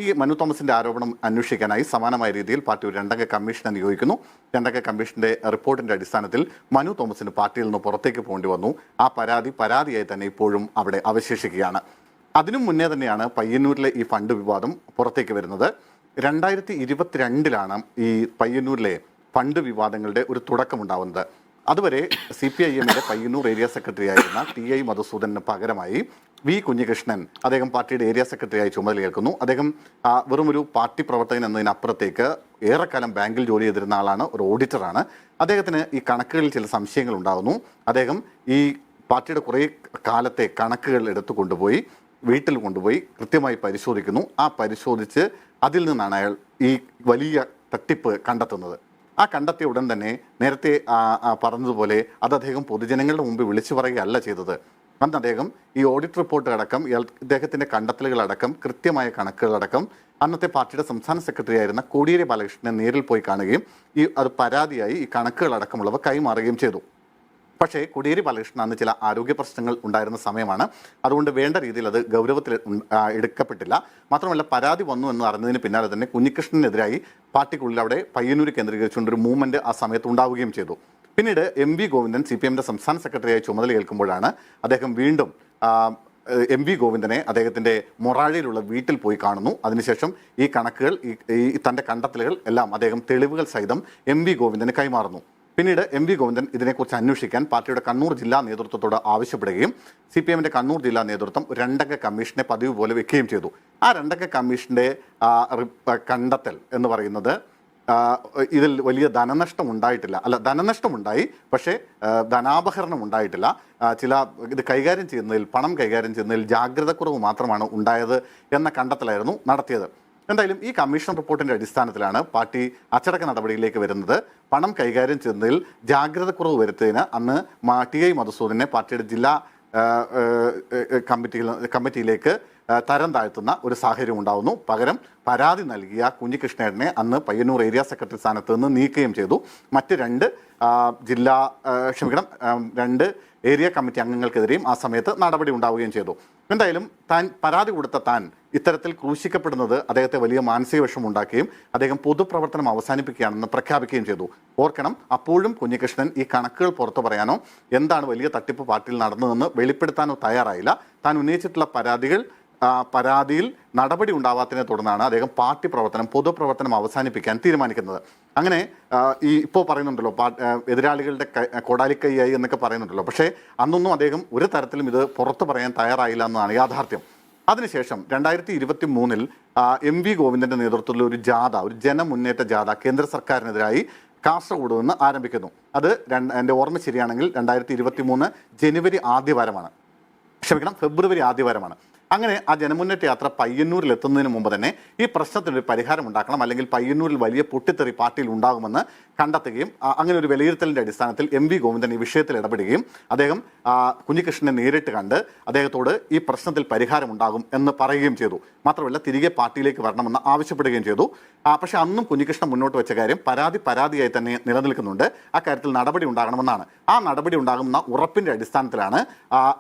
ഈ മനു തോമസിന്റെ ആരോപണം അന്വേഷിക്കാനായി സമാനമായ രീതിയിൽ പാർട്ടി ഒരു 2-അംഗ കമ്മീഷനെ നിയോഗിക്കുന്നു. 2-അംഗ കമ്മീഷന്റെ റിപ്പോർട്ടിന്റെ അടിസ്ഥാനത്തിൽ മനു തോമസിന് പാർട്ടിയിൽ നിന്ന് പുറത്തേക്ക് പോകേണ്ടി വന്നു. ആ പരാതിയായി തന്നെ ഇപ്പോഴും അവിടെ അവശേഷിക്കുകയാണ്. അതിനു മുന്നേ തന്നെയാണ് പയ്യന്നൂരിലെ ഈ ഫണ്ട് വിവാദം പുറത്തേക്ക് വരുന്നത്. 2022 ഈ പയ്യന്നൂരിലെ ഫണ്ട് വിവാദങ്ങളുടെ ഒരു തുടക്കമുണ്ടാവുന്നത്. അതുവരെ CPIM-ന്റെ പയ്യന്നൂർ ഏരിയ സെക്രട്ടറി ആയിരുന്ന TI മധുസൂദനന് പകരമായി വി കുഞ്ഞികൃഷ്ണൻ അദ്ദേഹം പാർട്ടിയുടെ ഏരിയ സെക്രട്ടറിയായി ചുമതലയേൽക്കുന്നു. അദ്ദേഹം വെറും ഒരു പാർട്ടി പ്രവർത്തകൻ എന്നതിനപ്പുറത്തേക്ക് ഏറെക്കാലം ബാങ്കിൽ ജോലി ചെയ്തിരുന്ന ആളാണ്, ഒരു ഓഡിറ്ററാണ്. അദ്ദേഹത്തിന് ഈ കണക്കുകളിൽ ചില സംശയങ്ങൾ ഉണ്ടാകുന്നു. അദ്ദേഹം ഈ പാർട്ടിയുടെ കുറേ കാലത്തെ കണക്കുകൾ എടുത്തു കൊണ്ടുപോയി വീട്ടിൽ കൊണ്ടുപോയി കൃത്യമായി പരിശോധിക്കുന്നു. പരിശോധിച്ച് അതിൽ നിന്നാണ് അയാൾ ഈ വലിയ തട്ടിപ്പ് കണ്ടെത്തുന്നത്. കണ്ടെത്തിയ ഉടൻ തന്നെ നേരത്തെ പറഞ്ഞതുപോലെ അത് അദ്ദേഹം പൊതുജനങ്ങളുടെ മുമ്പ് വിളിച്ചു പറയുകയല്ല ചെയ്തത്. അന്ന് അദ്ദേഹം ഈ ഓഡിറ്റ് റിപ്പോർട്ട് അടക്കം ഇദ്ദേഹത്തിൻ്റെ കണ്ടെത്തലുകളടക്കം കൃത്യമായ കണക്കുകളടക്കം അന്നത്തെ പാർട്ടിയുടെ സംസ്ഥാന സെക്രട്ടറി ആയിരുന്ന കോടിയേരി ബാലകൃഷ്ണനെ നേരിൽ പോയി കാണുകയും അത് പരാതിയായി ഈ കണക്കുകളടക്കമുള്ളവ കൈമാറുകയും ചെയ്തു. പക്ഷേ കോടിയേരി ബാലകൃഷ്ണൻ അന്ന് ചില ആരോഗ്യ പ്രശ്നങ്ങൾ ഉണ്ടായിരുന്ന സമയമാണ്. അതുകൊണ്ട് വേണ്ട രീതിയിൽ അത് ഗൗരവത്തിൽ എടുക്കപ്പെട്ടില്ല. മാത്രമല്ല പരാതി വന്നു എന്ന് അറിഞ്ഞതിന് പിന്നാലെ തന്നെ കുഞ്ഞികൃഷ്ണനെതിരായി പാർട്ടിക്കുള്ളിൽ അവിടെ പയ്യന്നൂർ കേന്ദ്രീകരിച്ചുകൊണ്ടൊരു മൂവ്മെൻറ്റ് ആ സമയത്ത് ഉണ്ടാവുകയും ചെയ്തു. പിന്നീട് MV ഗോവിന്ദൻ CPM-ന്റെ സംസ്ഥാന സെക്രട്ടറിയായി ചുമതലയേൽക്കുമ്പോഴാണ് അദ്ദേഹം വീണ്ടും MV ഗോവിന്ദനെ അദ്ദേഹത്തിൻ്റെ മൊറാഴയിലുള്ള വീട്ടിൽ പോയി കാണുന്നു. അതിനുശേഷം ഈ കണക്കുകൾ ഈ തൻ്റെ കണ്ടെത്തലുകൾ എല്ലാം അദ്ദേഹം തെളിവുകൾ സഹിതം MV ഗോവിന്ദന് കൈമാറുന്നു. പിന്നീട് MV ഗോവിന്ദൻ ഇതിനെക്കുറിച്ച് അന്വേഷിക്കാൻ പാർട്ടിയുടെ കണ്ണൂർ ജില്ലാ നേതൃത്വത്തോട് ആവശ്യപ്പെടുകയും CPM-ന്റെ കണ്ണൂർ ജില്ലാ നേതൃത്വം 2-അംഗ കമ്മീഷനെ പതിവ് പോലെ വെക്കുകയും ചെയ്തു. 2-അംഗ കമ്മീഷന്റെ കണ്ടെത്തൽ എന്ന് പറയുന്നത് ഇതിൽ വലിയ ധനനഷ്ടം ഉണ്ടായിട്ടില്ല. ധനനഷ്ടം ഉണ്ടായി, പക്ഷേ ധനാപഹരണം ഉണ്ടായിട്ടില്ല. ഇത് കൈകാര്യം ചെയ്യുന്നതിൽ, പണം കൈകാര്യം ചെയ്യുന്നതിൽ ജാഗ്രതക്കുറവ് മാത്രമാണ് ഉണ്ടായത് എന്ന കണ്ടെത്തലായിരുന്നു നടത്തിയത്. എന്തായാലും ഈ കമ്മീഷൻ റിപ്പോർട്ടിന്റെ അടിസ്ഥാനത്തിലാണ് പാർട്ടി അച്ചടക്ക നടപടിയിലേക്ക് വരുന്നത്. പണം കൈകാര്യം ചെയ്യുന്നതിൽ ജാഗ്രതക്കുറവ് വരുത്തിയതിന് അന്ന് TI മധുസൂദനെ പാർട്ടിയുടെ ജില്ലാ കമ്മിറ്റിയിലേക്ക് തരം താഴ്ത്തുന്ന ഒരു സാഹചര്യം ഉണ്ടാവുന്നു. പകരം പരാതി നൽകിയ കുഞ്ഞികൃഷ്ണനെ അന്ന് പയ്യന്നൂർ ഏരിയ സെക്രട്ടറി സ്ഥാനത്ത് നിന്ന് നീക്കുകയും ചെയ്തു. മറ്റ് 2 ഏരിയ കമ്മിറ്റി അംഗങ്ങൾക്കെതിരെയും ആ സമയത്ത് നടപടി ഉണ്ടാവുകയും ചെയ്തു. എന്തായാലും പരാതി കൊടുത്ത ഇത്തരത്തിൽ ക്രൂശിക്കപ്പെടുന്നത് അദ്ദേഹത്തെ വലിയ മാനസിക വിഷമമുണ്ടാക്കുകയും അദ്ദേഹം പൊതുപ്രവർത്തനം അവസാനിപ്പിക്കുകയാണെന്ന് പ്രഖ്യാപിക്കുകയും ചെയ്തു. ഓർക്കണം, അപ്പോഴും കുഞ്ഞികൃഷ്ണൻ ഈ കണക്കുകൾ പുറത്തു പറയാനോ എന്താണ് വലിയ തട്ടിപ്പ് പാർട്ടിയിൽ നടന്നതെന്ന് വെളിപ്പെടുത്താനോ തയ്യാറായില്ല. താൻ ഉന്നയിച്ചിട്ടുള്ള പരാതിയിൽ നടപടി ഉണ്ടാവാത്തതിനെ തുടർന്നാണ് അദ്ദേഹം പാർട്ടി പൊതുപ്രവർത്തനം അവസാനിപ്പിക്കാൻ തീരുമാനിക്കുന്നത്. അങ്ങനെ ഈ ഇപ്പോൾ പറയുന്നുണ്ടല്ലോ എതിരാളികളുടെ കോടാലിക്കൈയായി എന്നൊക്കെ പറയുന്നുണ്ടല്ലോ. പക്ഷേ അന്നൊന്നും അദ്ദേഹം ഒരു തരത്തിലും ഇത് പുറത്തു പറയാൻ തയ്യാറായില്ല എന്നതാണ് യാഥാർത്ഥ്യം. അതിനുശേഷം 2023 MV ഗോവിന്ദന്റെ നേതൃത്വത്തിലുള്ള ഒരു ജാഥ, ഒരു ജനമുന്നേറ്റ ജാഥ കേന്ദ്ര സർക്കാരിനെതിരായി കാസർഗോഡ് നിന്ന് ആരംഭിക്കുന്നു. അത് എൻ്റെ ഓർമ്മ ശരിയാണെങ്കിൽ 2023 ജനുവരി ആദ്യവാരമാണ്, ഫെബ്രുവരി ആദ്യവാരമാണ്. അങ്ങനെ ആ ജനമുന്നേറ്റ യാത്ര പയ്യന്നൂരിൽ എത്തുന്നതിന് മുമ്പ് തന്നെ ഈ പ്രശ്നത്തിനൊരു പരിഹാരം ഉണ്ടാക്കണം, അല്ലെങ്കിൽ പയ്യന്നൂരിൽ വലിയ പൊട്ടിത്തെറി പാർട്ടിയിൽ ഉണ്ടാകുമെന്ന് കണ്ടെത്തുകയും അങ്ങനെ ഒരു വിലയിരുത്തലിൻ്റെ അടിസ്ഥാനത്തിൽ MV ഗോവിന്ദൻ ഈ വിഷയത്തിൽ ഇടപെടുകയും അദ്ദേഹം കുഞ്ഞികൃഷ്ണനെ നേരിട്ട് കണ്ട് അദ്ദേഹത്തോട് ഈ പ്രശ്നത്തിൽ പരിഹാരം ഉണ്ടാകും എന്ന് പറയുകയും ചെയ്തു. മാത്രമല്ല തിരികെ പാർട്ടിയിലേക്ക് വരണമെന്ന് ആവശ്യപ്പെടുകയും ചെയ്തു. പക്ഷേ അന്നും കുഞ്ഞികൃഷ്ണൻ മുന്നോട്ട് വെച്ച കാര്യം പരാതിയായി തന്നെ നിലനിൽക്കുന്നുണ്ട്. ആ കാര്യത്തിൽ നടപടി ഉണ്ടാകണമെന്നാണ്. ആ നടപടി ഉണ്ടാകുന്ന ഉറപ്പിൻ്റെ അടിസ്ഥാനത്തിലാണ്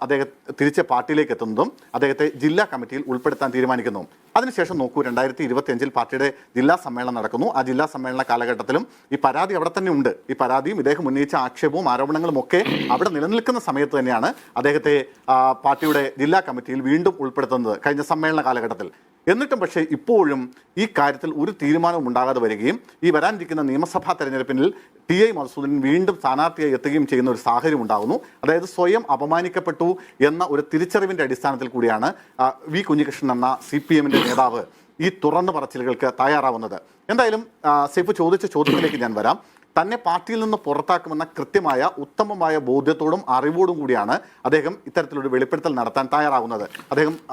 അദ്ദേഹം തിരിച്ച് പാർട്ടിയിലേക്ക് എത്തുന്നതും അദ്ദേഹത്തെ ജില്ലാ കമ്മിറ്റിയിൽ ഉൾപ്പെടുത്താൻ തീരുമാനിക്കുന്നു. അതിനുശേഷം നോക്കൂ, 2025 പാർട്ടിയുടെ ജില്ലാ സമ്മേളനം നടക്കുന്നു. ആ ജില്ലാ സമ്മേളന കാലഘട്ടത്തിലും ഈ പരാതി അവിടെ തന്നെ ഉണ്ട്. ഈ പരാതിയും ഇദ്ദേഹം ഉന്നയിച്ച ആക്ഷേപവും ആരോപണങ്ങളും ഒക്കെ അവിടെ നിലനിൽക്കുന്ന സമയത്ത് തന്നെയാണ് അദ്ദേഹത്തെ പാർട്ടിയുടെ ജില്ലാ കമ്മിറ്റിയിൽ വീണ്ടും ഉൾപ്പെടുത്തുന്നത് കഴിഞ്ഞ സമ്മേളന കാലഘട്ടത്തിൽ. എന്നിട്ടും പക്ഷേ ഇപ്പോഴും ഈ കാര്യത്തിൽ ഒരു തീരുമാനവും ഉണ്ടാകാതെ വരികയും ഈ വരാനിരിക്കുന്ന നിയമസഭാ തെരഞ്ഞെടുപ്പിൽ TI മധുസൂദനൻ വീണ്ടും സ്ഥാനാർത്ഥിയായി എത്തുകയും ചെയ്യുന്ന ഒരു സാഹചര്യം ഉണ്ടാകുന്നു. അതായത് സ്വയം അപമാനിക്കപ്പെട്ടു എന്ന ഒരു തിരിച്ചറിവിൻ്റെ അടിസ്ഥാനത്തിൽ കൂടിയാണ് V കുഞ്ഞികൃഷ്ണൻ എന്ന CPM-ന്റെ നേതാവ് ഈ തുറന്നു പറച്ചിലുകൾക്ക് തയ്യാറാവുന്നത്. എന്തായാലും സൈഫ് ചോദിച്ച ചോദ്യത്തിലേക്ക് ഞാൻ വരാം. തന്നെ പാർട്ടിയിൽ നിന്ന് പുറത്താക്കുമെന്ന കൃത്യമായ ഉത്തമമായ ബോധ്യത്തോടും അറിവോടും കൂടിയാണ് അദ്ദേഹം ഇത്തരത്തിലൊരു വെളിപ്പെടുത്തൽ നടത്താൻ തയ്യാറാകുന്നത്.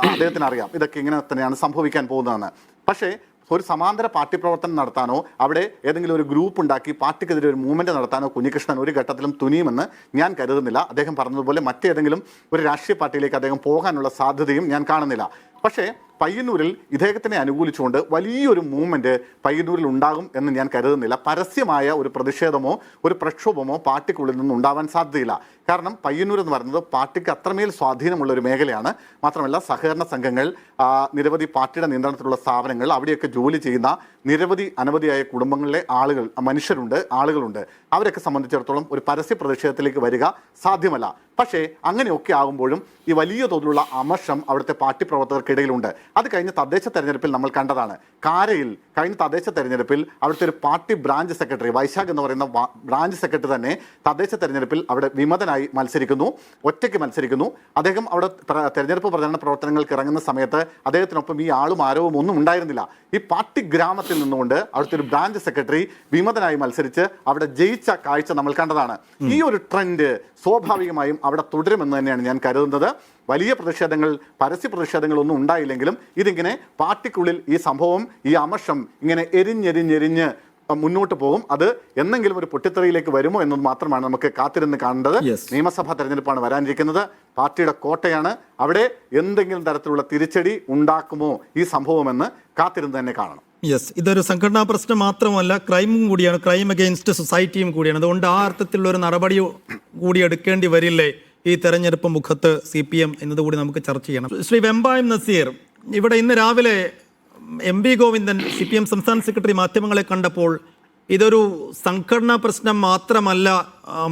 അദ്ദേഹത്തിന് അറിയാം ഇതൊക്കെ ഇങ്ങനെ തന്നെയാണ് സംഭവിക്കാൻ പോകുന്നതെന്ന്. പക്ഷേ ഒരു സമാന്തര പാർട്ടി പ്രവർത്തനം നടത്താനോ അവിടെ ഏതെങ്കിലും ഒരു ഗ്രൂപ്പ് ഉണ്ടാക്കി പാർട്ടിക്കെതിരെ ഒരു മൂവ്മെന്റ് നടത്താനോ കുഞ്ഞികൃഷ്ണൻ ഒരു ഘട്ടത്തിലും തുനിയുമെന്ന് ഞാൻ കരുതുന്നില്ല. അദ്ദേഹം പറഞ്ഞതുപോലെ മറ്റേതെങ്കിലും ഒരു രാഷ്ട്രീയ പാർട്ടിയിലേക്ക് അദ്ദേഹം പോകാനുള്ള സാധ്യതയും ഞാൻ കാണുന്നില്ല. പക്ഷേ പയ്യന്നൂരിൽ ഇദ്ദേഹത്തിനെ അനുകൂലിച്ചുകൊണ്ട് വലിയൊരു മൂവ്മെന്റ് പയ്യന്നൂരിൽ ഉണ്ടാകും എന്ന് ഞാൻ കരുതുന്നില്ല. പരസ്യമായ ഒരു പ്രതിഷേധമോ ഒരു പ്രക്ഷോഭമോ പാർട്ടിക്കുള്ളിൽ നിന്ന് ഉണ്ടാവാൻ സാധ്യതയില്ല. കാരണം പയ്യന്നൂർ എന്ന് പറയുന്നത് പാർട്ടിക്ക് അത്രമേൽ സ്വാധീനമുള്ള ഒരു മേഖലയാണ്. മാത്രമല്ല സഹകരണ സംഘങ്ങൾ, നിരവധി പാർട്ടിയുടെ നിയന്ത്രണത്തിലുള്ള സ്ഥാപനങ്ങൾ, അവിടെയൊക്കെ ജോലി ചെയ്യുന്ന അനവധിയായ കുടുംബങ്ങളിലെ ആളുകളുണ്ട്. അവരൊക്കെ സംബന്ധിച്ചിടത്തോളം ഒരു പരസ്യ പ്രതിഷേധത്തിലേക്ക് വരിക സാധ്യമല്ല. പക്ഷേ അങ്ങനെയൊക്കെ ആകുമ്പോഴും ഈ വലിയ തോതിലുള്ള അമർഷം അവിടുത്തെ പാർട്ടി പ്രവർത്തകർക്കിടയിലുണ്ട്. അത് കഴിഞ്ഞ തദ്ദേശ തെരഞ്ഞെടുപ്പിൽ നമ്മൾ കണ്ടതാണ്. കാരയിൽ കഴിഞ്ഞ തദ്ദേശ തെരഞ്ഞെടുപ്പിൽ അവിടുത്തെ ഒരു പാർട്ടി ബ്രാഞ്ച് സെക്രട്ടറി, വൈശാഖ് എന്ന് പറയുന്ന ബ്രാഞ്ച് സെക്രട്ടറി തന്നെ തദ്ദേശ തെരഞ്ഞെടുപ്പിൽ അവിടെ വിമതനായി ഒറ്റയ്ക്ക് മത്സരിക്കുന്നു. അദ്ദേഹം അവിടെ തെരഞ്ഞെടുപ്പ് പ്രചരണ പ്രവർത്തനങ്ങൾക്ക് ഇറങ്ങുന്ന സമയത്ത് അദ്ദേഹത്തിനൊപ്പം ഈ ആളും ആരവും ഒന്നും ഉണ്ടായിരുന്നില്ല. ഈ പാർട്ടി ഗ്രാമത്തിൽ നിന്നുകൊണ്ട് അവിടുത്തെ ഒരു ബ്രാഞ്ച് സെക്രട്ടറി വിമതനായി മത്സരിച്ച് അവിടെ ജയിച്ച കാഴ്ച നമ്മൾ കണ്ടതാണ്. ഈ ഒരു ട്രെൻഡ് സ്വാഭാവികമായും അവിടെ തുടരുമെന്ന് തന്നെയാണ് ഞാൻ കരുതുന്നത്. വലിയ പരസ്യ പ്രതിഷേധങ്ങളൊന്നും ഉണ്ടായില്ലെങ്കിലും ഇതിങ്ങനെ പാർട്ടിക്കുള്ളിൽ ഈ സംഭവം, ഈ അമർഷം ഇങ്ങനെ എരിഞ്ഞെരിഞ്ഞ് മുന്നോട്ട് പോകും. അത് എന്നെങ്കിലും ഒരു പൊട്ടിത്തെറിയിലേക്ക് വരുമോ എന്നത് മാത്രമാണ് നമുക്ക് കാത്തിരുന്ന് കാണേണ്ടത്. നിയമസഭാ തെരഞ്ഞെടുപ്പാണ് വരാനിരിക്കുന്നത്. പാർട്ടിയുടെ കോട്ടയാണ്. അവിടെ എന്തെങ്കിലും തരത്തിലുള്ള തിരിച്ചടി ഉണ്ടാക്കുമോ ഈ സംഭവമെന്ന് കാത്തിരുന്ന് തന്നെ കാണണം. ഇതൊരു സംഘടനാ പ്രശ്നം മാത്രമല്ല, ക്രൈമും കൂടിയാണ്, ക്രൈം അഗെയിൻസ്റ്റ് സൊസൈറ്റിയും കൂടിയാണ്. അതുകൊണ്ട് ആ അർത്ഥത്തിലുള്ള ഒരു നടപടി കൂടി എടുക്കേണ്ടി വരില്ലേ ഈ തെരഞ്ഞെടുപ്പ് മുഖത്ത് CPM എന്നതുകൂടി നമുക്ക് ചർച്ച ചെയ്യണം. ശ്രീ വെമ്പായം നസീർ, ഇവിടെ ഇന്ന് രാവിലെ MV ഗോവിന്ദൻ CPM സംസ്ഥാന സെക്രട്ടറി മാധ്യമങ്ങളെ കണ്ടപ്പോൾ ഇതൊരു സംഘടനാ പ്രശ്നം മാത്രമല്ല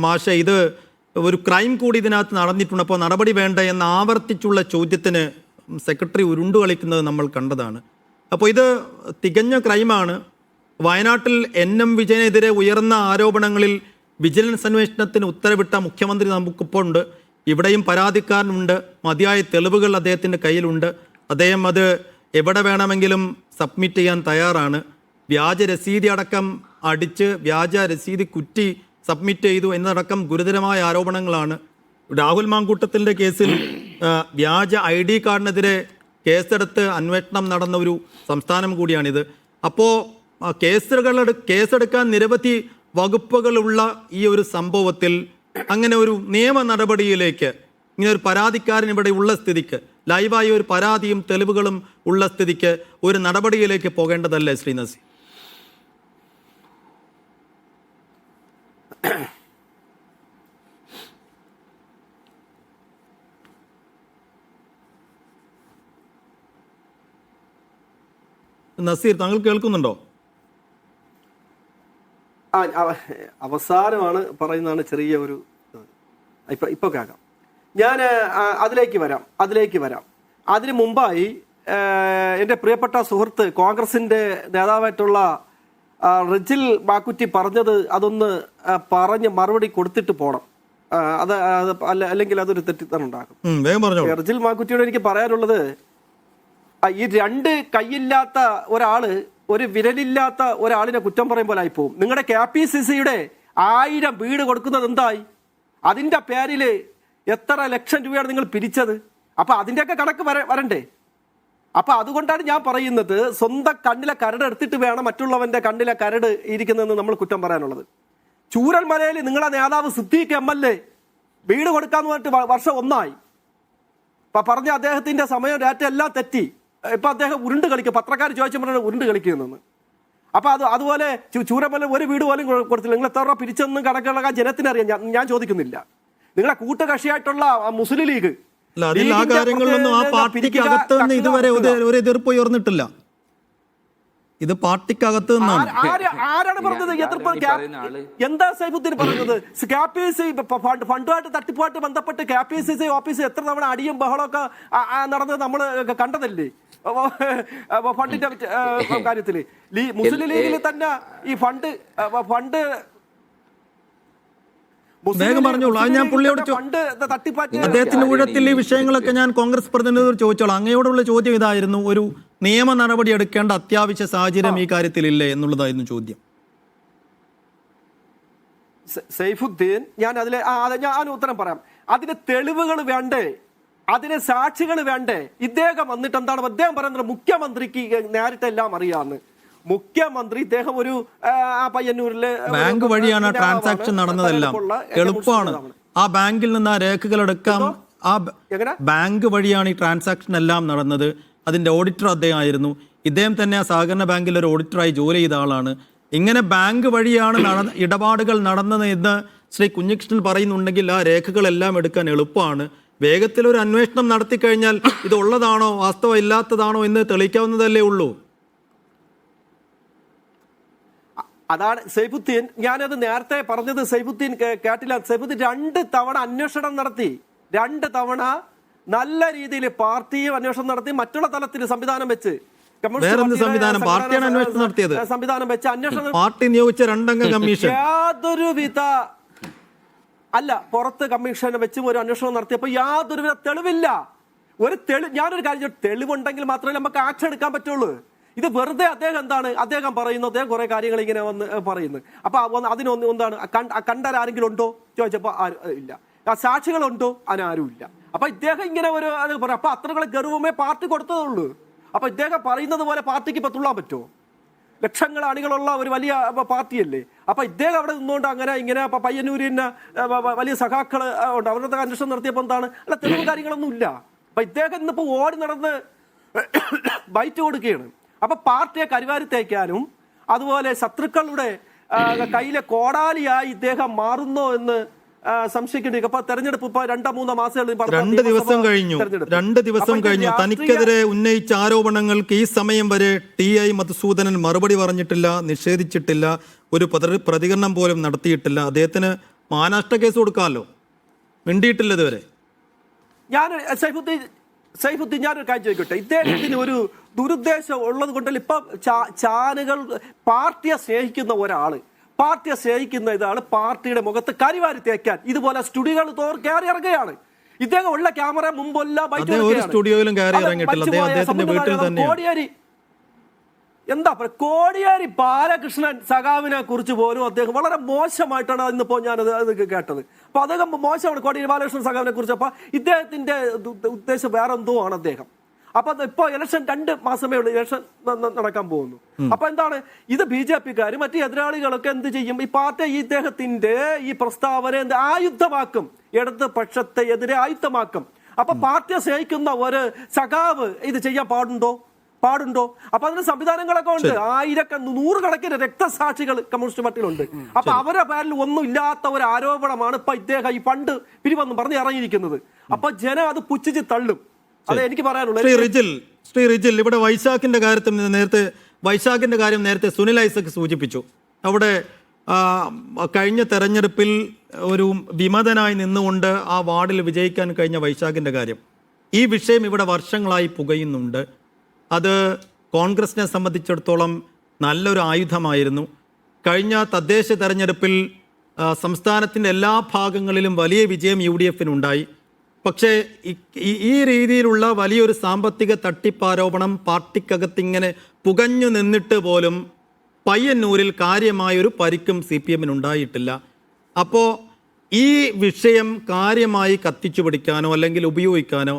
മാഷെ, ഇത് ഒരു ക്രൈം കൂടി ഇതിനകത്ത് നടന്നിട്ടുണ്ട്, അപ്പോൾ നടപടി വേണ്ട എന്ന ആവർത്തിച്ചുള്ള ചോദ്യത്തിന് സെക്രട്ടറി ഉരുണ്ടു കളിക്കുന്നത് നമ്മൾ കണ്ടതാണ്. അപ്പോൾ ഇത് തികഞ്ഞ ക്രൈമാണ്. വയനാട്ടിൽ NM വിജയനെതിരെ ഉയർന്ന ആരോപണങ്ങളിൽ വിജിലൻസ് അന്വേഷണത്തിന് ഉത്തരവിട്ട മുഖ്യമന്ത്രി നമുക്കിപ്പോൾ ഉണ്ട്. ഇവിടെയും പരാതിക്കാരനുണ്ട്, മതിയായ തെളിവുകൾ അദ്ദേഹത്തിൻ്റെ കയ്യിലുണ്ട്. അദ്ദേഹം അത് എവിടെ വേണമെങ്കിലും സബ്മിറ്റ് ചെയ്യാൻ തയ്യാറാണ്. വ്യാജ രസീതി അടക്കം അടിച്ച് വ്യാജ രസീതി കുറ്റി സബ്മിറ്റ് ചെയ്തു എന്നതടക്കം ഗുരുതരമായ ആരോപണങ്ങളാണ്. രാഹുൽ മാങ്കൂട്ടത്തിൻ്റെ കേസിൽ വ്യാജ ID കാർഡിനെതിരെ കേസെടുത്ത് അന്വേഷണം നടന്ന ഒരു സംസ്ഥാനം കൂടിയാണിത്. അപ്പോൾ കേസെടുക്കാൻ നിരവധി വകുപ്പുകളുള്ള ഈ ഒരു സംഭവത്തിൽ അങ്ങനെ ഒരു നിയമ നടപടിയിലേക്ക്, ഇങ്ങനെ ഒരു പരാതിക്കാരൻ ഇവിടെ ഉള്ള സ്ഥിതിക്ക്, ലൈവായ ഒരു പരാതിയും തെളിവുകളും ഉള്ള സ്ഥിതിക്ക് ഒരു നടപടിയിലേക്ക് പോകേണ്ടതല്ലേ ശ്രീ നസീർ? നസീർ, താങ്കൾ കേൾക്കുന്നുണ്ടോ? അവസാനമാണ് പറയുന്നതാണ് ചെറിയ ഒരു ഇപ്പൊ കേൾക്കാം. ഞാൻ അതിലേക്ക് വരാം. അതിന് മുമ്പായി എൻ്റെ പ്രിയപ്പെട്ട സുഹൃത്ത് കോൺഗ്രസിൻ്റെ നേതാവായിട്ടുള്ള റിജിൽ മാക്കുറ്റി പറഞ്ഞത് അതൊന്ന് പറഞ്ഞ് മറുപടി കൊടുത്തിട്ട് പോകണം. അല്ലെങ്കിൽ അതൊരു തെറ്റിദ്ധാരണ ഉണ്ടാകും. റിജിൽ മാക്കുറ്റിയോട് എനിക്ക് പറയാനുള്ളത്, ഈ രണ്ട് കൈയില്ലാത്ത ഒരാള് ഒരു വിരലില്ലാത്ത ഒരാളിനെ കുറ്റം പറയും പോലെ ആയിപ്പോവും. നിങ്ങളുടെ KPCCയുടെ 1000 വീട് കൊടുക്കുന്നത് എന്തായി? അതിന്റെ പേരിൽ എത്ര ലക്ഷം രൂപയാണ് നിങ്ങൾ പിരിച്ചത്? അപ്പൊ അതിന്റെയൊക്കെ കണക്ക് വരണ്ടേ? അപ്പൊ അതുകൊണ്ടാണ് ഞാൻ പറയുന്നത്, സ്വന്തം കണ്ണിലെ കരട് എടുത്തിട്ട് വേണം മറ്റുള്ളവന്റെ കണ്ണിലെ കരട് ഇരിക്കുന്നതെന്ന് നമ്മൾ കുറ്റം പറയാനുള്ളത്. ചൂരൽമലയിൽ നിങ്ങളെ നേതാവ് സിദ്ദീഖ് MLA വീട് കൊടുക്കാന്ന് പറഞ്ഞിട്ട് വർഷം 1 ആയി. അപ്പൊ പറഞ്ഞ അദ്ദേഹത്തിന്റെ സമയം ഡാറ്റ എല്ലാം തെറ്റി. ഇപ്പൊ അദ്ദേഹം ഉരുണ്ട് കളിക്കുക, പത്രക്കാർ ചോദിച്ചപ്പോൾ ഉരുണ്ട് കളിക്കുന്നതെന്ന്. അപ്പൊ അതുപോലെ ചൂരൽമല ഒരു വീട് പോലും കൊടുത്തില്ല. നിങ്ങൾ എത്ര രൂപ പിരിച്ചെന്നും കണക്കുകളൊക്കെ ജനത്തിനറിയാം. ഞാൻ ചോദിക്കുന്നില്ല. നിങ്ങളെ കൂട്ടുകക്ഷിയായിട്ടുള്ള മുസ്ലിം ലീഗ് ആ കാര്യങ്ങളിലൊന്നും ആ പാർട്ടിക്കകത്ത് നിന്ന് ഇതുവരെ ഒരു എതിർപ്പ് ഉയർന്നിട്ടില്ല. ഇത് പാർട്ടിക്കകത്ത് നിന്നാണ്. ആരാണ് പറഞ്ഞത് എതിർപ്പ്? എന്താ സൈഫുദ്ദീൻ പറഞ്ഞത്? ഫണ്ടുമായിട്ട് തട്ടിപ്പുമായിട്ട് ബന്ധപ്പെട്ട് KPCC ഓഫീസ് എത്ര തവണ അടിയും ബഹളമൊക്കെ നടന്നത് നമ്മൾ കണ്ടതല്ലേ? ഫണ്ടിന്റെ കാര്യത്തില് മുസ്ലിം ലീഗിൽ തന്നെ ഈ ഫണ്ട് വേഗം പറഞ്ഞോളൂ. അത് ഞാൻ പുള്ളിയോട് അദ്ദേഹത്തിന്റെ ഊഴത്തിൽ ഈ വിഷയങ്ങളൊക്കെ ഞാൻ കോൺഗ്രസ് പ്രതിനിധിയോട് ചോദിച്ചോളാം. അങ്ങയോടുള്ള ചോദ്യം ഇതായിരുന്നു, ഒരു നിയമ നടപടി എടുക്കേണ്ട അത്യാവശ്യ സാഹചര്യം ഈ കാര്യത്തിലില്ലേ എന്നുള്ളതായിരുന്നു ചോദ്യം. സൈഫുദ്ദീൻ, ഞാൻ ഉത്തരം പറയാം. അതിന് തെളിവുകൾ വേണ്ടേ? അതിന് സാക്ഷികൾ വേണ്ടേ? ഇദ്ദേഹം വന്നിട്ട് എന്താണ് അദ്ദേഹം പറയുന്നത്? മുഖ്യമന്ത്രിക്ക് നേരിട്ട് എല്ലാം അറിയാമെന്ന്. മുഖ്യമന്ത്രി ഇദ്ദേഹം ഒരു പയ്യന്നൂരിലെ ബാങ്ക് വഴിയാണ് ട്രാൻസാക്ഷൻ നടന്നതെല്ലാം. എളുപ്പമാണ്. ആ ബാങ്കിൽ നിന്ന് ആ രേഖകൾ എടുക്കാം. ആ ബാങ്ക് വഴിയാണ് ഈ ട്രാൻസാക്ഷൻ എല്ലാം നടന്നത്. അതിന്റെ ഓഡിറ്റർ അദ്ദേഹം ആയിരുന്നു. ഇദ്ദേഹം തന്നെ ആ സഹകരണ ബാങ്കിൽ ഒരു ഓഡിറ്ററായി ജോലി ചെയ്ത ആളാണ്. ഇങ്ങനെ ബാങ്ക് വഴിയാണ് ഇടപാടുകൾ നടന്നത് എന്ന് ശ്രീ കുഞ്ഞികൃഷ്ണൻ പറയുന്നുണ്ടെങ്കിൽ ആ രേഖകളെല്ലാം എടുക്കാൻ എളുപ്പമാണ്. വേഗത്തിൽ ഒരു അന്വേഷണം നടത്തി കഴിഞ്ഞാൽ ഇത് ഉള്ളതാണോ വാസ്തവം ഇല്ലാത്തതാണോ എന്ന് തെളിയിക്കാവുന്നതല്ലേ ഉള്ളൂ. അതാണ് സൈഫുദ്ദീൻ, ഞാനത് നേരത്തെ പറഞ്ഞത് സൈഫുദ്ദീൻ കേട്ടില്ല. സൈഫുദ്ദീൻ 2 തവണ അന്വേഷണം നടത്തി. 2 തവണ നല്ല രീതിയിൽ പാർട്ടിയും അന്വേഷണം നടത്തി. മറ്റുള്ള തലത്തിൽ സംവിധാനം വെച്ച് സംവിധാനം വെച്ച് അന്വേഷണം പാർട്ടി നിയോഗിച്ച 2 അംഗ കമ്മീഷൻ യാതൊരുവിധ പുറത്ത് കമ്മീഷനെ വെച്ച് ഒരു അന്വേഷണം നടത്തിയപ്പോൾ യാതൊരുവിധ തെളിവില്ല. ഞാനൊരു കാര്യം, തെളിവുണ്ടെങ്കിൽ മാത്രമേ നമുക്ക് ആക്ഷൻ എടുക്കാൻ പറ്റുള്ളൂ. ഇത് വെറുതെ അദ്ദേഹം പറയുന്നു, അദ്ദേഹം കുറെ കാര്യങ്ങൾ ഇങ്ങനെ വന്ന് പറയുന്നു. അപ്പൊ അതിനൊന്ന് എന്താണ് കണ്ടാരെങ്കിലും ഉണ്ടോ ചോദിച്ചപ്പോ ഇല്ല. സാക്ഷികളുണ്ടോ? അതിനാരും ഇല്ല. അപ്പൊ ഇദ്ദേഹം ഇങ്ങനെ ഒരു പറയാം. അപ്പൊ അത്രകളെ ഗർവമേ പാർട്ടി കൊടുത്തതുള്ളൂ. അപ്പൊ ഇദ്ദേഹം പറയുന്നത് പോലെ പാർട്ടിക്ക് ഇപ്പൊ തുള്ളാൻ പറ്റുമോ? ലക്ഷങ്ങൾ അണികളുള്ള ഒരു വലിയ പാർട്ടിയല്ലേ. അപ്പൊ ഇദ്ദേഹം അവിടെ നിന്നുകൊണ്ട് ഇങ്ങനെ പയ്യന്നൂരിന് വലിയ സഖാക്കള് ഉണ്ട്. അവരുടെ അന്വേഷണം നടത്തിയപ്പോ എന്താണ് തെളിവ് കാര്യങ്ങളൊന്നും ഇല്ല. അപ്പൊ ഇദ്ദേഹം ഇന്നിപ്പോ ഓടി നടന്ന് ബൈറ്റ് കൊടുക്കുകയാണ്. അപ്പൊ പാർട്ടിയെ കരിവാരി തേക്കാനും അതുപോലെ ശത്രുക്കളുടെ കയ്യിലെ കോടാലിയായി ഇദ്ദേഹം മാറുന്നോ എന്ന് സംശയിക്കേണ്ടി. അപ്പൊ തെരഞ്ഞെടുപ്പ് ഇപ്പൊ 2-3 മാസം 2 ദിവസം കഴിഞ്ഞു. തനിക്കെതിരെ ഉന്നയിച്ച ആരോപണങ്ങൾക്ക് ഈ സമയം വരെ TI മധുസൂദനൻ മറുപടി പറഞ്ഞിട്ടില്ല, നിഷേധിച്ചിട്ടില്ല, ഒരു പ്രതികരണം പോലും നടത്തിയിട്ടില്ല. അദ്ദേഹത്തിന് മാനനഷ്ട കേസ് കൊടുക്കാമല്ലോ, മിണ്ടിയിട്ടില്ല ഇതുവരെ. സൈഫുദ്ദീൻ ഞാനൊരു കാര്യം ചോദിക്കട്ടെ. ഇദ്ദേഹത്തിന് ഒരു ദുരുദ്ദേശം ഉള്ളത് കൊണ്ടല്ല ഇപ്പൊ ചാനലുകൾ പാർട്ടിയെ സ്നേഹിക്കുന്ന ഒരാള്, പാർട്ടിയെ സ്നേഹിക്കുന്ന ഇതാണ് പാർട്ടിയുടെ മുഖത്ത് കരിവാരി തേക്കാൻ ഇതുപോലെ സ്റ്റുഡിയോകൾ കയറി ഇറങ്ങുകയാണ്. ഇദ്ദേഹം ഉള്ള ക്യാമറ മുമ്പെല്ലാം കോടിയേരി ബാലകൃഷ്ണൻ സഖാവിനെ കുറിച്ച് പോലും അദ്ദേഹം വളരെ മോശമായിട്ടാണ് ഇന്നിപ്പോ ഞാനത് കേട്ടത്. അപ്പൊ അദ്ദേഹം മോശമാണ് കോടിയേരി ബാലകൃഷ്ണൻ സഖാവിനെ കുറിച്ച്. അപ്പൊ ഇദ്ദേഹത്തിന്റെ ഉദ്ദേശം വേറെ എന്തോ ആണ് അദ്ദേഹം. അപ്പൊ ഇപ്പൊ ഇലക്ഷൻ 2 മാസമേ ഉള്ളൂ, ഇലക്ഷൻ നടക്കാൻ പോകുന്നു. അപ്പൊ എന്താണ് ഇത്? BJP-ക്കാര് മറ്റു എതിരാളികളൊക്കെ എന്ത് ചെയ്യും? ഈ പാർട്ടി ഇദ്ദേഹത്തിന്റെ ഈ പ്രസ്താവന ആയുധമാക്കും, ഇടത് പക്ഷത്തെ എതിരെ ആയുധമാക്കും. അപ്പൊ പാർട്ടിയെ സ്നേഹിക്കുന്ന ഒരു സഖാവ് ഇത് ചെയ്യാൻ പാടുണ്ടോ? അപ്പൊ അതിന് സംവിധാനങ്ങളൊക്കെ ഉണ്ട്. 100കണക്കിന് രക്തസാക്ഷികൾ കമ്മ്യൂണിസ്റ്റ് പാർട്ടിയിലുണ്ട്. അപ്പൊ അവരുടെ പേരിൽ ഒന്നും ഇല്ലാത്ത ഒരു ആരോപണമാണ് ഇപ്പൊ ഇദ്ദേഹം ഈ ഫണ്ട് പിരിവെന്ന് പറഞ്ഞ് ഇറങ്ങിയിരിക്കുന്നത്. അപ്പൊ ജനം അത് പുച്ഛിച്ച് തള്ളും. അതെ എനിക്ക് പറയാനുള്ളത്. ശ്രീ റിജിൽ, ഇവിടെ വൈശാഖിന്റെ കാര്യം നേരത്തെ സുനിൽ ഐസക് സൂചിപ്പിച്ചു. അവിടെ കഴിഞ്ഞ തെരഞ്ഞെടുപ്പിൽ ഒരു വിമതനായി നിന്നുകൊണ്ട് ആ വാർഡിൽ വിജയിക്കാൻ കഴിഞ്ഞ വൈശാഖിന്റെ കാര്യം, ഈ വിഷയം ഇവിടെ വർഷങ്ങളായി പുകയുന്നുണ്ട്. അത് കോൺഗ്രസിനെ സംബന്ധിച്ചിടത്തോളം നല്ലൊരു ആയുധമായിരുന്നു. കഴിഞ്ഞ തദ്ദേശ തെരഞ്ഞെടുപ്പിൽ സംസ്ഥാനത്തിൻ്റെ എല്ലാ ഭാഗങ്ങളിലും വലിയ വിജയം UDF-നുണ്ടായി. പക്ഷേ ഈ രീതിയിലുള്ള വലിയൊരു സാമ്പത്തിക തട്ടിപ്പാരോപണം പാർട്ടിക്കകത്തിങ്ങനെ പുകഞ്ഞു നിന്നിട്ട് പോലും പയ്യന്നൂരിൽ കാര്യമായൊരു പരിക്കും CPM-നുണ്ടായിട്ടില്ല. അപ്പോൾ ഈ വിഷയം കാര്യമായി കത്തിച്ചു പിടിക്കാനോ അല്ലെങ്കിൽ ഉപയോഗിക്കാനോ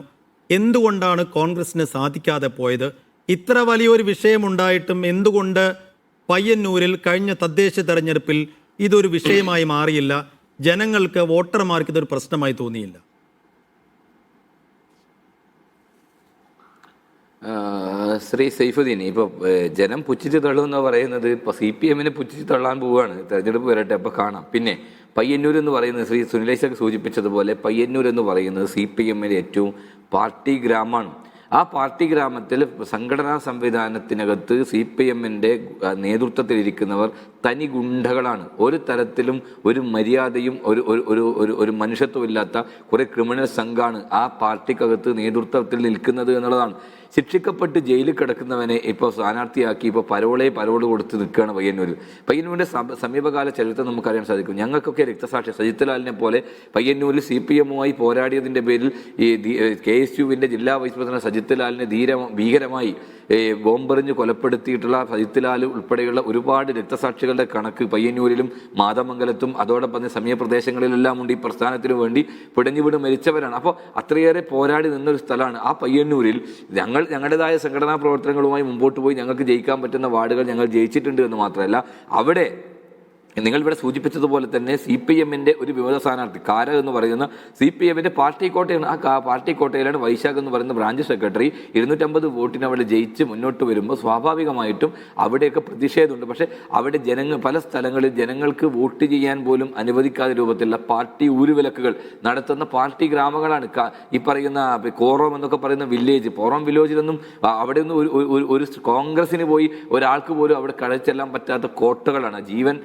എന്തുകൊണ്ടാണ് കോൺഗ്രസിന് സാധിക്കാതെ പോയത്? ഇത്ര വലിയൊരു വിഷയമുണ്ടായിട്ടും എന്തുകൊണ്ട് പയ്യന്നൂരിൽ കഴിഞ്ഞ തദ്ദേശ തെരഞ്ഞെടുപ്പിൽ ഇതൊരു വിഷയമായി മാറിയില്ല? ജനങ്ങൾക്ക്, വോട്ടർമാർക്ക് ഇതൊരു പ്രശ്നമായി തോന്നിയില്ല? ശ്രീ സൈഫുദ്ദീൻ, ഇപ്പോൾ ജനം പുച്ഛിച്ച് തള്ളുമെന്ന് പറയുന്നത് ഇപ്പോൾ CPM-നെ പുച്ഛിച്ച് തള്ളാൻ പോവുകയാണ്. തെരഞ്ഞെടുപ്പ് വരട്ടെ, അപ്പോൾ കാണാം. പിന്നെ പയ്യന്നൂർ എന്ന് പറയുന്നത് ശ്രീ സുനിലേശൊക്കെ സൂചിപ്പിച്ചതുപോലെ പയ്യന്നൂർ എന്ന് പറയുന്നത് CPM-ന്റെ ഏറ്റവും പാർട്ടി ഗ്രാമമാണ്. ആ പാർട്ടി ഗ്രാമത്തിൽ സംഘടനാ സംവിധാനത്തിനകത്ത് CPM-ന്റെ നേതൃത്വത്തിലിരിക്കുന്നവർ തനി ഗുണ്ടകളാണ്. ഒരു തരത്തിലും ഒരു മര്യാദയും ഒരു മനുഷ്യത്വം ഇല്ലാത്ത കുറേ ക്രിമിനൽ സംഘമാണ് ആ പാർട്ടിക്കകത്ത് നേതൃത്വത്തിൽ നിൽക്കുന്നത് എന്നുള്ളതാണ്. ശിക്ഷിക്കപ്പെട്ട് ജയിലിൽ കിടക്കുന്നവനെ ഇപ്പോൾ സ്ഥാനാർത്ഥിയാക്കി ഇപ്പോൾ പരോള് കൊടുത്ത് നിൽക്കുകയാണ് പയ്യന്നൂരിൽ. പയ്യന്നൂരിൻ്റെ സമീപകാല ചരിത്രം നമുക്കറിയാൻ സാധിക്കും. ഞങ്ങൾക്കൊക്കെ രക്തസാക്ഷി സജിത് ലാലിനെ പോലെ പയ്യന്നൂരിൽ CPM-മായി പോരാടിയതിൻ്റെ പേരിൽ ഈ KSU-വിൻ്റെ ജില്ലാ വൈസ് പ്രസിഡന്റ് സജിത് ലാലിനെ ഭീകരമായി ബോംബെറിഞ്ഞ് കൊലപ്പെടുത്തിയിട്ടുള്ള സജിത് ലാൽ ഉൾപ്പെടെയുള്ള ഒരുപാട് രക്തസാക്ഷികളുടെ കണക്ക് പയ്യന്നൂരിലും മാതമംഗലത്തും അതോടൊപ്പം തന്നെ സമീപപ്രദേശങ്ങളിലെല്ലാം ഉണ്ട്. ഈ പ്രസ്ഥാനത്തിന് വേണ്ടി പിടഞ്ഞുവിട് മരിച്ചവരാണ്. അപ്പോൾ അത്രയേറെ പോരാടി നിന്നൊരു സ്ഥലമാണ് ആ പയ്യന്നൂരിൽ. ഞങ്ങളുടേതായ സംഘടനാ പ്രവർത്തനങ്ങളുമായി മുമ്പോട്ട് പോയി ഞങ്ങൾക്ക് ജയിക്കാൻ പറ്റുന്ന വാർഡുകൾ ഞങ്ങൾ ജയിച്ചിട്ടുണ്ട് എന്ന് മാത്രമല്ല, അവിടെ നിങ്ങളിവിടെ സൂചിപ്പിച്ചതുപോലെ തന്നെ CPM-ന്റെ ഒരു വിമത സ്ഥാനാർത്ഥി കാര എന്ന് പറയുന്ന CPM-ന്റെ പാർട്ടി കോട്ടയാണ്. ആ പാർട്ടി കോട്ടയിലാണ് വൈശാഖ് എന്ന് പറയുന്ന ബ്രാഞ്ച് സെക്രട്ടറി 250 വോട്ടിന് അവിടെ ജയിച്ച് മുന്നോട്ട് വരുമ്പോൾ സ്വാഭാവികമായിട്ടും അവിടെയൊക്കെ പ്രതിഷേധമുണ്ട്. പക്ഷേ അവിടെ പല സ്ഥലങ്ങളിൽ ജനങ്ങൾക്ക് വോട്ട് ചെയ്യാൻ പോലും അനുവദിക്കാത്ത രൂപത്തിലുള്ള പാർട്ടി ഊരുവിലക്കുകൾ നടത്തുന്ന പാർട്ടി ഗ്രാമങ്ങളാണ് ഈ പറയുന്ന കോറോം എന്നൊക്കെ പറയുന്ന വില്ലേജ്. കോറോം വില്ലേജിലൊന്നും അവിടെ ഒന്നും ഒരു കോൺഗ്രസിന് പോയി ഒരാൾക്ക് പോലും അവിടെ കടച്ചെല്ലാൻ പറ്റാത്ത കോട്ടകളാണ്. ജീവൻ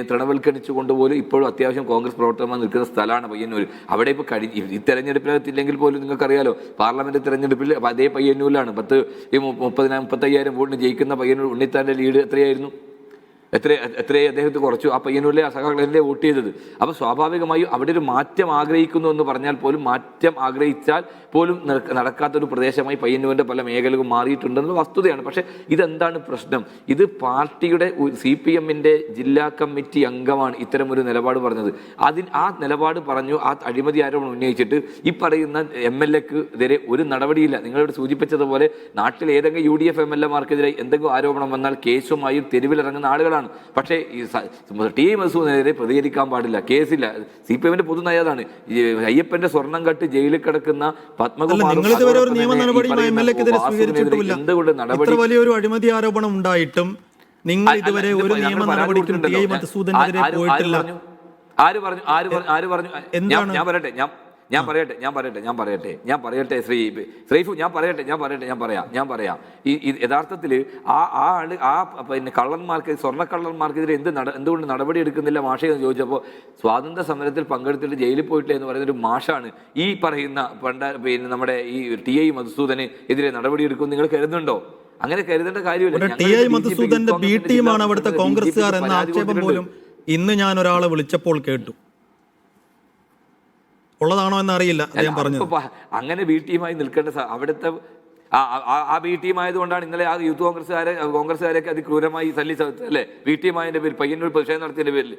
തൃണവൽക്കരിച്ചു കൊണ്ടുപോലും ഇപ്പോഴും അത്യാവശ്യം കോൺഗ്രസ് പ്രവർത്തകന്മാർ നിൽക്കുന്ന സ്ഥലമാണ് പയ്യന്നൂർ. അവിടെ ഇപ്പോൾ ഈ തെരഞ്ഞെടുപ്പിനകത്തില്ലെങ്കിൽ പോലും നിങ്ങൾക്കറിയാലോ, പാർലമെന്റ് തെരഞ്ഞെടുപ്പിൽ അതേ പയ്യന്നൂരിലാണ് 30,000-35,000 വോട്ടിന് ജയിക്കുന്ന പയ്യന്നൂർ ഉണ്ണിത്താൻ്റെ ലീഡ് എത്രയായിരുന്നു? എത്രയെ അദ്ദേഹത്തെ കുറച്ചു. ആ പയ്യന്നൂരിലെ സഖാക്കളല്ലേ വോട്ട് ചെയ്തത്. അപ്പോൾ സ്വാഭാവികമായും അവിടെ ഒരു മാറ്റം ആഗ്രഹിക്കുന്നു എന്ന് പറഞ്ഞാൽ പോലും, മാറ്റം ആഗ്രഹിച്ചാൽ പോലും നടക്കാത്തൊരു പ്രദേശമായി പയ്യന്നൂരിൻ്റെ പല മേഖലകളും മാറിയിട്ടുണ്ടെന്നുള്ള വസ്തുതയാണ്. പക്ഷേ ഇതെന്താണ് പ്രശ്നം? ഇത് പാർട്ടിയുടെ CPM-ന്റെ ജില്ലാ കമ്മിറ്റി അംഗമാണ് ഇത്തരമൊരു നിലപാട് പറഞ്ഞത്. ആ നിലപാട് പറഞ്ഞു, ആ അഴിമതി ആരോപണം ഉന്നയിച്ചിട്ട് ഈ പറയുന്ന MLA-ക്കെതിരെ ഒരു നടപടിയില്ല. നിങ്ങളിവിടെ സൂചിപ്പിച്ചതുപോലെ നാട്ടിൽ ഏതെങ്കിലും UDF MLA-മാർക്കെതിരെ എന്തെങ്കിലും ആരോപണം വന്നാൽ കേസുമായും തെരുവിലിറങ്ങുന്ന ആളുകളാണ്. പക്ഷേ ഈ ടി മധുസൂദനെതിരെ പ്രതികരിക്കാൻ പാടില്ല, കേസില്ല. CPM-ന്റെ പൊതു നയതാണ്. അയ്യപ്പന്റെ സ്വർണം കട്ട് ജയിലിൽ കിടക്കുന്ന പത്മകുമാർ എന്തുകൊണ്ട് നടപടി? വലിയൊരു അഴിമതി ആരോപണം ഉണ്ടായിട്ടും നിങ്ങൾ ഇതുവരെ ഒരു നിയമ നടപടിക്കും ടി മധുസൂദനെതിരെ പോയിട്ടില്ല. ആര് പറഞ്ഞു? ഞാൻ പറയട്ടെ ശ്രീഫു, ഞാൻ പറയാം. ഈ യഥാർത്ഥത്തിൽ പിന്നെ കള്ളന്മാർക്ക്, സ്വർണ്ണക്കള്ളന്മാർക്കെതിരെ എന്തുകൊണ്ട് നടപടി എടുക്കുന്നില്ല മാഷേ എന്ന് ചോദിച്ചപ്പോൾ സ്വാതന്ത്ര്യ സമരത്തിൽ പങ്കെടുത്തിട്ട് ജയിലിൽ പോയിട്ടില്ല എന്ന് പറയുന്ന ഒരു മാഷാണ് ഈ പറയുന്ന പിന്നെ നമ്മുടെ ഈ TI മധുസൂദന് എതിരെ നടപടി എടുക്കും നിങ്ങൾ കരുതുന്നുണ്ടോ? അങ്ങനെ കരുതേണ്ട കാര്യമില്ല. TI മധുസൂദന്റെ B ടീമാണ് അവിടുത്തെ കോൺഗ്രസ്സുകാർ എന്ന ആക്ഷേപം പോലും ഇന്ന് ഞാൻ ഒരാളെ വിളിച്ചപ്പോൾ കേട്ടു. ഉള്ളതാണോ എന്നറിയില്ല അദ്ദേഹം പറഞ്ഞു. അങ്ങനെ B ടീമായി നിൽക്കേണ്ട അവിടുത്തെ ആ B ടീമായതുകൊണ്ടാണ് ഇന്നലെ ആ യൂത്ത് കോൺഗ്രസ്സുകാരെയൊക്കെ അതിക്രൂരമായി അല്ലേ B ടീമായതിന്റെ പേരിൽ പയ്യന്നൂർ പ്രതിഷേധം നടത്തിയതിന്റെ പേരിൽ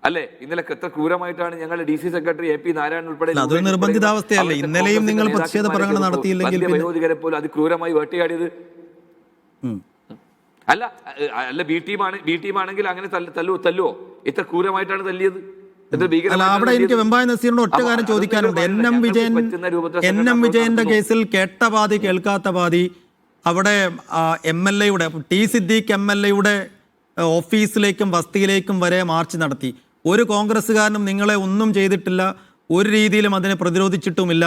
അല്ലേ ഇന്നലെ എത്ര ക്രൂരമായിട്ടാണ് ഞങ്ങളുടെ DC സെക്രട്ടറി AP നാരായണൻ ഉൾപ്പെടെ നിർബന്ധിതാവസ്ഥയല്ലേ ഇന്നലെയും നിങ്ങൾ പ്രതിഷേധ പ്രകടനം നടത്തിയില്ലെങ്കിൽ വയോധികരെ പോലും അതിക്രൂരമായി വേട്ടയാടിയത് അല്ല B ടീമാണെങ്കിൽ അങ്ങനെ തല്ലുവോ? ഇത്ര ക്രൂരമായിട്ടാണ് തല്ലിയത്. അവിടെ എനിക്ക് വെമ്പായ നസീറിന്റെ ഒറ്റ കാര്യം ചോദിക്കാനുണ്ട്. NM വിജയന്റെ കേസിൽ കേട്ട പാതി കേൾക്കാത്ത പാതി അവിടെ MLA-യുടെ T സിദ്ദീഖ് MLA-യുടെ ഓഫീസിലേക്കും വസതിയിലേക്കും വരെ മാർച്ച് നടത്തി. ഒരു കോൺഗ്രസ്സുകാരനും നിങ്ങളെ ഒന്നും ചെയ്തിട്ടില്ല, ഒരു രീതിയിലും അതിനെ പ്രതിരോധിച്ചിട്ടുമില്ല.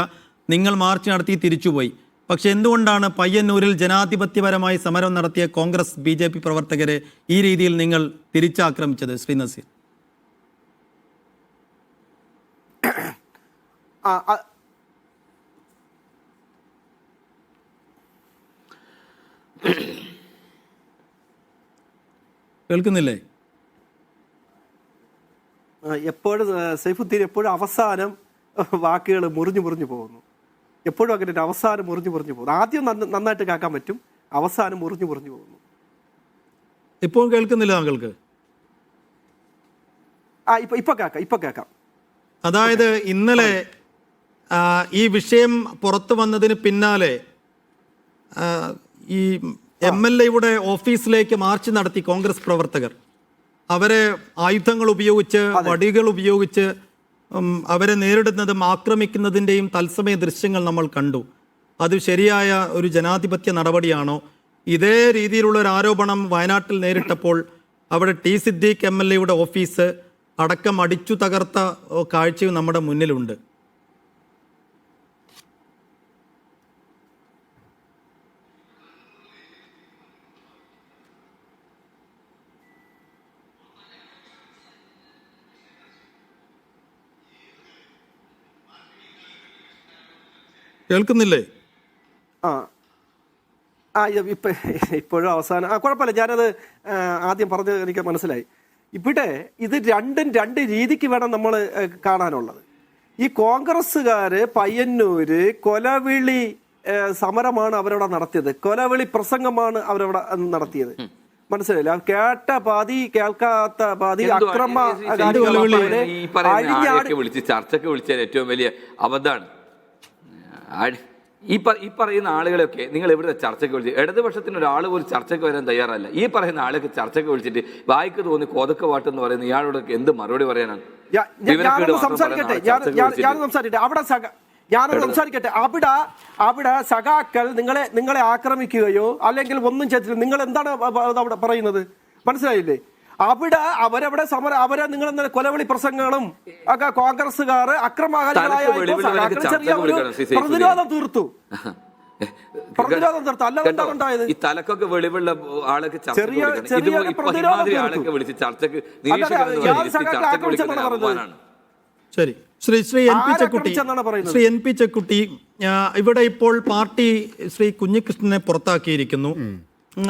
നിങ്ങൾ മാർച്ച് നടത്തി തിരിച്ചുപോയി. പക്ഷെ എന്തുകൊണ്ടാണ് പയ്യന്നൂരിൽ ജനാധിപത്യപരമായി സമരം നടത്തിയ കോൺഗ്രസ് BJP പ്രവർത്തകരെ ഈ രീതിയിൽ നിങ്ങൾ തിരിച്ചാക്രമിച്ചത്? ശ്രീ നസീർ, കേൾക്കുന്നില്ലേ? എപ്പോഴും സൈഫുദ്ദീൻ എപ്പോഴും അവസാനം വാക്കുകൾ മുറിഞ്ഞു പോകുന്നു. എപ്പോഴും അങ്ങനെ ഒരു അവസാനം മുറിഞ്ഞു പോകുന്നു. ആദ്യം നന്നായിട്ട് കേൾക്കാൻ പറ്റും, അവസാനം മുറിഞ്ഞു പോകുന്നു. ഇപ്പോൾ കേൾക്കുന്നില്ല താങ്കൾക്ക്? ഇപ്പൊ കേൾക്കാം. അതായത് ഇന്നലെ ഈ വിഷയം പുറത്തു വന്നതിന് പിന്നാലെ ഈ MLAയുടെ ഓഫീസിലേക്ക് മാർച്ച് നടത്തി കോൺഗ്രസ് പ്രവർത്തകർ. അവരെ ആയുധങ്ങൾ ഉപയോഗിച്ച്, വടികൾ ഉപയോഗിച്ച് അവരെ നേരിടുന്നതും ആക്രമിക്കുന്നതിൻ്റെയും തത്സമയ ദൃശ്യങ്ങൾ നമ്മൾ കണ്ടു. അത് ശരിയായ ഒരു ജനാധിപത്യ നടപടിയാണോ? ഇതേ രീതിയിലുള്ള ഒരു ആരോപണം വയനാട്ടിൽ നേരിട്ടപ്പോൾ അവിടെ ടി സിദ്ദീഖ് MLAയുടെ ഓഫീസ് അടക്കം അടിച്ചു തകർത്ത കാഴ്ചയും നമ്മുടെ മുന്നിലുണ്ട്. കേൾക്കുന്നില്ലേ? ഇപ്പോഴും അവസാനം കുഴപ്പമില്ല, ഞാനത് ആദ്യം പറഞ്ഞത് എനിക്ക് മനസ്സിലായി. ഇവിടെ ഇത് രണ്ട് രീതിക്ക് വേണം നമ്മൾ കാണാനുള്ളത്. ഈ കോൺഗ്രസ്സുകാര് പയ്യന്നൂര് കൊലവിളി സമരമാണ് അവരവിടെ നടത്തിയത്, കൊലവിളി പ്രസംഗമാണ് അവരവിടെ നടത്തിയത്. മനസ്സിലായില്ല? കേട്ട പാതി കേൾക്കാത്ത പാതി അക്രമ വിളിച്ച് ചർച്ചയ്ക്ക് വിളിച്ചാൽ ഏറ്റവും വലിയ അബദ്ധമാണ്. ഈ പറയുന്ന ആളുകളൊക്കെ നിങ്ങൾ എവിടെ ചർച്ചയ്ക്ക് വിളിച്ച്, ഇടതുപക്ഷത്തിന് ഒരാൾ പോലും ചർച്ചയ്ക്ക് വരാൻ തയ്യാറല്ല. ഈ പറയുന്ന ആളൊക്കെ ചർച്ചയ്ക്ക് വിളിച്ചിട്ട് വായിക്ക് തോന്നി കോതക്ക പാട്ടെന്ന് പറയുന്ന ഇയാളോടൊക്കെ എന്ത് മറുപടി പറയാനാണ്? ഞാനൊന്ന് സംസാരിക്കട്ടെ. അവിടെ സഖാക്കൾ നിങ്ങളെ ആക്രമിക്കുകയോ അല്ലെങ്കിൽ ഒന്നും ചെയ്തില്ല, നിങ്ങൾ എന്താണ് അവിടെ പറയുന്നത്? മനസ്സിലായില്ലേ? അവരവിടെ അവരെ നിങ്ങൾ കൊലവിളി പ്രസംഗങ്ങളും ഒക്കെ കോൺഗ്രസ്സുകാർ അക്രമകാരികളായ പ്രതിരോധം തീർത്തു. അല്ലാതെ എന്താണ് ഉണ്ടായത്? ഈ തലക്കൊക്കെ വെളിവുള്ള ആളൊക്കെ ചെറിയ പ്രതിരോധം ശരി. ശ്രീ എൻ പി ചെക്കുട്ടി, ഇവിടെ ഇപ്പോൾ പാർട്ടി ശ്രീ കുഞ്ഞികൃഷ്ണനെ പുറത്താക്കിയിരിക്കുന്നു.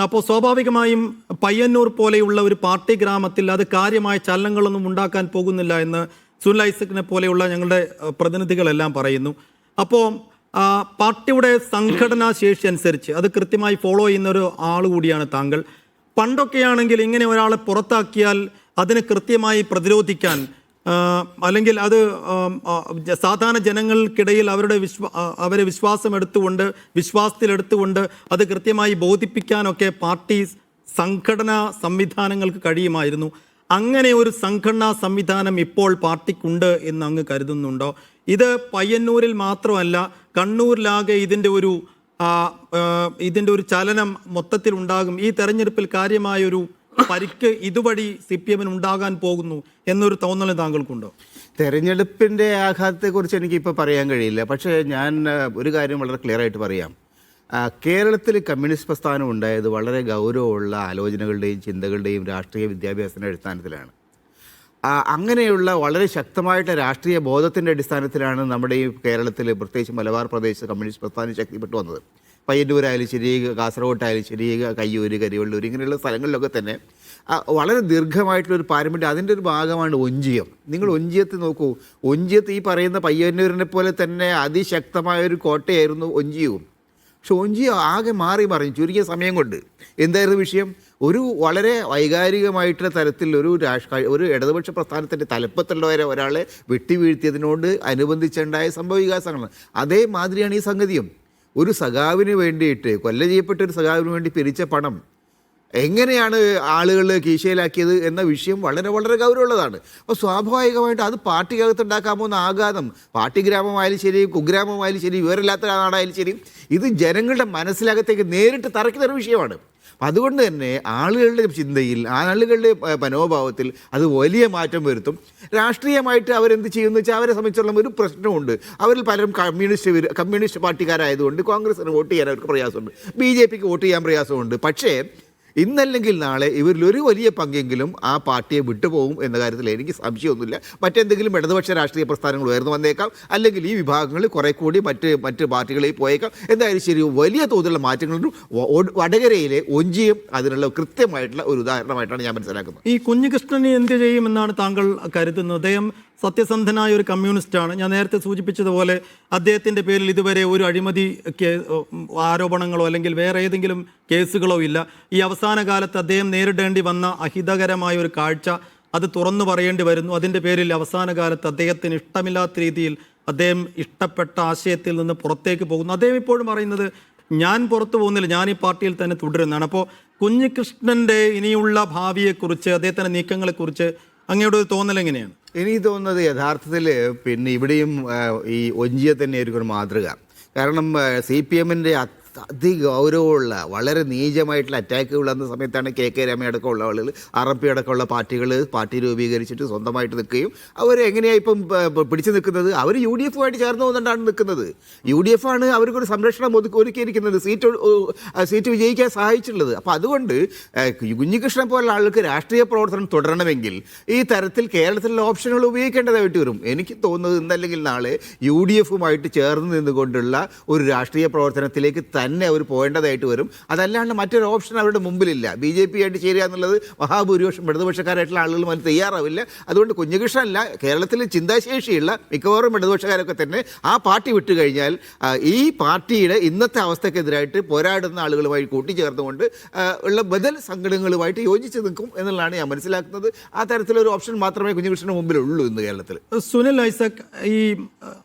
അപ്പോൾ സ്വാഭാവികമായും പയ്യന്നൂർ പോലെയുള്ള ഒരു പാർട്ടി ഗ്രാമത്തിൽ അത് കാര്യമായ ചലനങ്ങളൊന്നും ഉണ്ടാക്കാൻ പോകുന്നില്ല എന്ന് സുനിൽ ഐസക്കിനെ പോലെയുള്ള ഞങ്ങളുടെ പ്രതിനിധികളെല്ലാം പറയുന്നു. അപ്പോൾ പാർട്ടിയുടെ സംഘടനാ ശേഷി അനുസരിച്ച് അത് കൃത്യമായി ഫോളോ ചെയ്യുന്ന ഒരു ആൾ കൂടിയാണ് താങ്കൾ. പണ്ടൊക്കെയാണെങ്കിൽ ഇങ്ങനെ ഒരാളെ പുറത്താക്കിയാൽ അതിനെ കൃത്യമായി പ്രതിരോധിക്കാൻ അല്ലെങ്കിൽ അത് സാധാരണ ജനങ്ങൾക്കിടയിൽ അവരെ വിശ്വാസത്തിലെടുത്തുകൊണ്ട് അത് കൃത്യമായി ബോധിപ്പിക്കാനൊക്കെ പാർട്ടി സംഘടനാ സംവിധാനങ്ങൾക്ക് കഴിയുമായിരുന്നു. അങ്ങനെ ഒരു സംഘടനാ സംവിധാനം ഇപ്പോൾ പാർട്ടിക്കുണ്ട് എന്ന് അങ്ങ് കരുതുന്നുണ്ടോ? ഇത് പയ്യന്നൂരിൽ മാത്രമല്ല, കണ്ണൂരിലാകെ ഇതിൻ്റെ ഒരു ചലനം മൊത്തത്തിൽ ഉണ്ടാകും. ഈ തെരഞ്ഞെടുപ്പിൽ കാര്യമായൊരു പരിക്ക് ഇതുവഴി CPM ഉണ്ടാകാൻ പോകുന്നു എന്നൊരു തോന്നൽ താങ്കൾക്കുണ്ടോ? തെരഞ്ഞെടുപ്പിൻ്റെ ആഘാതത്തെക്കുറിച്ച് എനിക്കിപ്പോൾ പറയാൻ കഴിയില്ല. പക്ഷേ ഞാൻ ഒരു കാര്യം വളരെ ക്ലിയർ ആയിട്ട് പറയാം. കേരളത്തിൽ കമ്മ്യൂണിസ്റ്റ് പ്രസ്ഥാനം ഉണ്ടായത് വളരെ ഗൗരവമുള്ള ആലോചനകളുടെയും ചിന്തകളുടെയും രാഷ്ട്രീയ വിദ്യാഭ്യാസത്തിൻ്റെ അടിസ്ഥാനത്തിലാണ്. അങ്ങനെയുള്ള വളരെ ശക്തമായിട്ട് രാഷ്ട്രീയ ബോധത്തിൻ്റെ അടിസ്ഥാനത്തിലാണ് നമ്മുടെ ഈ കേരളത്തിൽ, പ്രത്യേകിച്ച് മലബാർ പ്രദേശത്ത് കമ്മ്യൂണിസ്റ്റ് പ്രസ്ഥാനം ശക്തിപ്പെട്ടു വന്നത്. പയ്യന്നൂരായാലും ശരി, കാസർഗോട്ടായാലും ശരി, കയ്യൂർ, കരിവള്ളൂർ, ഇങ്ങനെയുള്ള സ്ഥലങ്ങളിലൊക്കെ തന്നെ വളരെ ദീർഘമായിട്ടുള്ളൊരു പാരമ്പര്യം. അതിൻ്റെ ഒരു ഭാഗമാണ് ഒഞ്ചിയം. നിങ്ങൾ ഒഞ്ചിയത്ത് നോക്കൂ. ഒഞ്ചിയത്ത് ഈ പറയുന്ന പയ്യന്നൂരിനെ പോലെ തന്നെ അതിശക്തമായൊരു കോട്ടയായിരുന്നു ഒഞ്ചിയവും. പക്ഷെ ഒഞ്ചിയം ആകെ മാറി മറിഞ്ഞു ചുരുങ്ങിയ സമയം കൊണ്ട്. എന്തായിരുന്നു വിഷയം? ഒരു വളരെ വൈകാരികമായിട്ടുള്ള തരത്തിൽ ഒരു ഇടതുപക്ഷ പ്രസ്ഥാനത്തിൻ്റെ തലപ്പത്തുള്ള ഒരാളെ വെട്ടിവീഴ്ത്തിയതിനോട് അനുബന്ധിച്ചുണ്ടായ സംഭവവികാസങ്ങളാണ്. അതേമാതിരിയാണ് ഈ സംഗതിയും. ഒരു സഖാവിന് വേണ്ടിയിട്ട്, ചെയ്യപ്പെട്ട ഒരു സഖാവിന് വേണ്ടി പിരിച്ച പണം എങ്ങനെയാണ് ആളുകൾ കീശയിലാക്കിയത് എന്ന വിഷയം വളരെ വളരെ ഗൗരവമുള്ളതാണ്. അപ്പോൾ സ്വാഭാവികമായിട്ട് അത് പാർട്ടിക്കകത്തുണ്ടാക്കാൻ പോകുന്ന ആഘാതം, പാർട്ടി ഗ്രാമമായാലും ശരി, കുഗ്രാമമായാലും ശരി, വിവരമില്ലാത്ത നാടായാലും ശരി, ഇത് ജനങ്ങളുടെ മനസ്സിലകത്തേക്ക് നേരിട്ട് തറയ്ക്കുന്ന ഒരു വിഷയമാണ്. അതുകൊണ്ട് തന്നെ ആളുകളുടെ ചിന്തയിൽ, ആളുകളുടെ മനോഭാവത്തിൽ അത് വലിയ മാറ്റം വരുത്തും. രാഷ്ട്രീയമായിട്ട് അവരെന്ത് ചെയ്യുമെന്ന് വെച്ചാൽ അവരെ സംബന്ധിച്ചുള്ള ഒരു പ്രശ്നമുണ്ട്. അവരിൽ പലരും കമ്മ്യൂണിസ്റ്റ് പാർട്ടിക്കാരായതുകൊണ്ട് കോൺഗ്രസിന് വോട്ട് ചെയ്യാൻ അവർക്ക് പ്രയാസമുണ്ട്, BJPക്ക് വോട്ട് ചെയ്യാൻ പ്രയാസമുണ്ട്. പക്ഷേ ഇന്നല്ലെങ്കിൽ നാളെ ഇവരിൽ ഒരു വലിയ പങ്കെങ്കിലും ആ പാർട്ടിയെ വിട്ടുപോകും എന്ന കാര്യത്തിൽ എനിക്ക് സംശയമൊന്നുമില്ല. മറ്റെന്തെങ്കിലും ഇടതുപക്ഷ രാഷ്ട്രീയ പ്രസ്ഥാനങ്ങൾ ഉയർന്നു വന്നേക്കാം, അല്ലെങ്കിൽ ഈ വിഭാഗങ്ങളിൽ കുറെ കൂടി മറ്റ് പാർട്ടികളിൽ പോയേക്കാം. എന്തായാലും ശരി, വലിയ തോതിലുള്ള മാറ്റങ്ങളും വടകരയിലെ ഒഞ്ചിയും അതിനുള്ള കൃത്യമായിട്ടുള്ള ഒരു ഉദാഹരണമായിട്ടാണ് ഞാൻ മനസ്സിലാക്കുന്നത്. ഈ കുഞ്ഞികൃഷ്ണനെ എന്ത് ചെയ്യുമെന്നാണ് താങ്കൾ കരുതുന്നത്? അദ്ദേഹം സത്യസന്ധനായ ഒരു കമ്മ്യൂണിസ്റ്റാണ്. ഞാൻ നേരത്തെ സൂചിപ്പിച്ചതുപോലെ അദ്ദേഹത്തിൻ്റെ പേരിൽ ഇതുവരെ ഒരു അഴിമതി ആരോപണങ്ങളോ അല്ലെങ്കിൽ വേറെ ഏതെങ്കിലും കേസുകളോ ഇല്ല. ഈ അവസാന കാലത്ത് അദ്ദേഹം നേരിടേണ്ടി വന്ന അഹിതകരമായ ഒരു കാഴ്ച അത് തുറന്നു പറയേണ്ടി വരുന്നു. അതിൻ്റെ പേരിൽ അവസാന കാലത്ത് അദ്ദേഹത്തിന് ഇഷ്ടമില്ലാത്ത രീതിയിൽ അദ്ദേഹം ഇഷ്ടപ്പെട്ട ആശയത്തിൽ നിന്ന് പുറത്തേക്ക് പോകുന്നു. അദ്ദേഹം ഇപ്പോഴും പറയുന്നത് ഞാൻ പുറത്തു പോകുന്നില്ല, ഞാൻ ഈ പാർട്ടിയിൽ തന്നെ തുടരുന്നതാണ്. അപ്പോൾ കുഞ്ഞികൃഷ്ണൻ്റെ ഇനിയുള്ള ഭാവിയെക്കുറിച്ച്, അദ്ദേഹത്തിൻ്റെ നീക്കങ്ങളെക്കുറിച്ച് അങ്ങയുടെ ഒരു തോന്നൽ എങ്ങനെയാണ്? എനിക്ക് തോന്നുന്നത് യഥാർത്ഥത്തിൽ പിന്നെ ഇവിടെയും ഈ ഒഞ്ചിയെ തന്നെയായിരിക്കും ഒരു മാതൃക. കാരണം CPM-ൻ്റെ അതിഗൗരവമുള്ള വളരെ നീചമായിട്ടുള്ള അറ്റാക്കുകൾ വന്ന സമയത്താണ് KK രമ അടക്കമുള്ള ആളുകൾ, RMP അടക്കമുള്ള പാർട്ടി രൂപീകരിച്ചിട്ട് സ്വന്തമായിട്ട് നിൽക്കുകയും അവരെങ്ങനെയാണ് ഇപ്പം പിടിച്ചു നിൽക്കുന്നത്? അവർ UDF-ആയിട്ട് ചേർന്ന് പോകുന്നുകൊണ്ടാണ് നിൽക്കുന്നത്. UDF ആണ് അവർക്കൊരു സംരക്ഷണം ഒരുക്കിയിരിക്കുന്നത്, സീറ്റ് വിജയിക്കാൻ സഹായിച്ചിട്ടുള്ളത്. അപ്പോൾ അതുകൊണ്ട് കുഞ്ഞികൃഷ്ണൻ പോലുള്ള ആൾക്ക് രാഷ്ട്രീയ പ്രവർത്തനം തുടരണമെങ്കിൽ ഈ തരത്തിൽ കേരളത്തിലുള്ള ഓപ്ഷനുകൾ ഉപയോഗിക്കേണ്ടതായിട്ട് വരും. എനിക്ക് തോന്നുന്നത് ഇന്നല്ലെങ്കിൽ നാളെ UDF-ഉമായിട്ട് ചേർന്ന് നിന്നുകൊണ്ടുള്ള ഒരു രാഷ്ട്രീയ പ്രവർത്തനത്തിലേക്ക് തന്നെ അവർ പോകേണ്ടതായിട്ട് വരും. അതല്ലാണ്ട് മറ്റൊരു ഓപ്ഷൻ അവരുടെ മുമ്പിലില്ല. BJP ആയിട്ട് ചേരുക എന്നുള്ളത് മഹാഭൂരിപക്ഷം ഇടതുപക്ഷക്കാരായിട്ടുള്ള ആളുകളും അതിന് തയ്യാറാവില്ല. അതുകൊണ്ട് കുഞ്ഞികൃഷ്ണനല്ല, കേരളത്തിൽ ചിന്താശേഷിയുള്ള മിക്കവാറും ഇടതുപക്ഷക്കാരൊക്കെ തന്നെ ആ പാർട്ടി വിട്ടുകഴിഞ്ഞാൽ ഈ പാർട്ടിയുടെ ഇന്നത്തെ അവസ്ഥക്കെതിരായിട്ട് പോരാടുന്ന ആളുകളുമായി കൂട്ടിച്ചേർന്നുകൊണ്ട് ഉള്ള ബദൽ സംഘടനകളുമായിട്ട് യോജിച്ച് നിൽക്കും എന്നുള്ളതാണ് ഞാൻ മനസ്സിലാക്കുന്നത്. ആ തരത്തിലൊരു ഓപ്ഷൻ മാത്രമേ കുഞ്ഞികൃഷ്ണന് മുമ്പിലുള്ളൂ ഇന്ന് കേരളത്തിൽ. സുനിൽ ഐസക്, ഈ